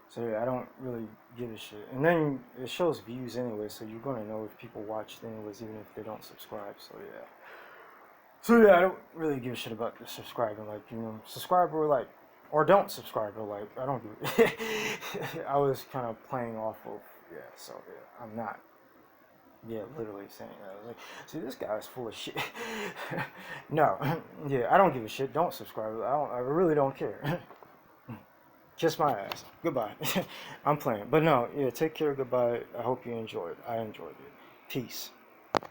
So yeah, I don't really give a shit. And then it shows views anyway, so you're gonna know if people watched anyways, even if they don't subscribe. So yeah. So yeah, I don't really give a shit about the subscribing. Like subscribe or like, or don't subscribe or like. I don't give. I was kind of playing off of So yeah, I'm not. Yeah, literally saying that. I was like, see, this guy is full of shit. No, yeah, I don't give a shit. Don't subscribe. I really don't care. Kiss my ass. Goodbye. I'm playing, but no, yeah. Take care. Goodbye. I hope you enjoyed. I enjoyed it. Peace.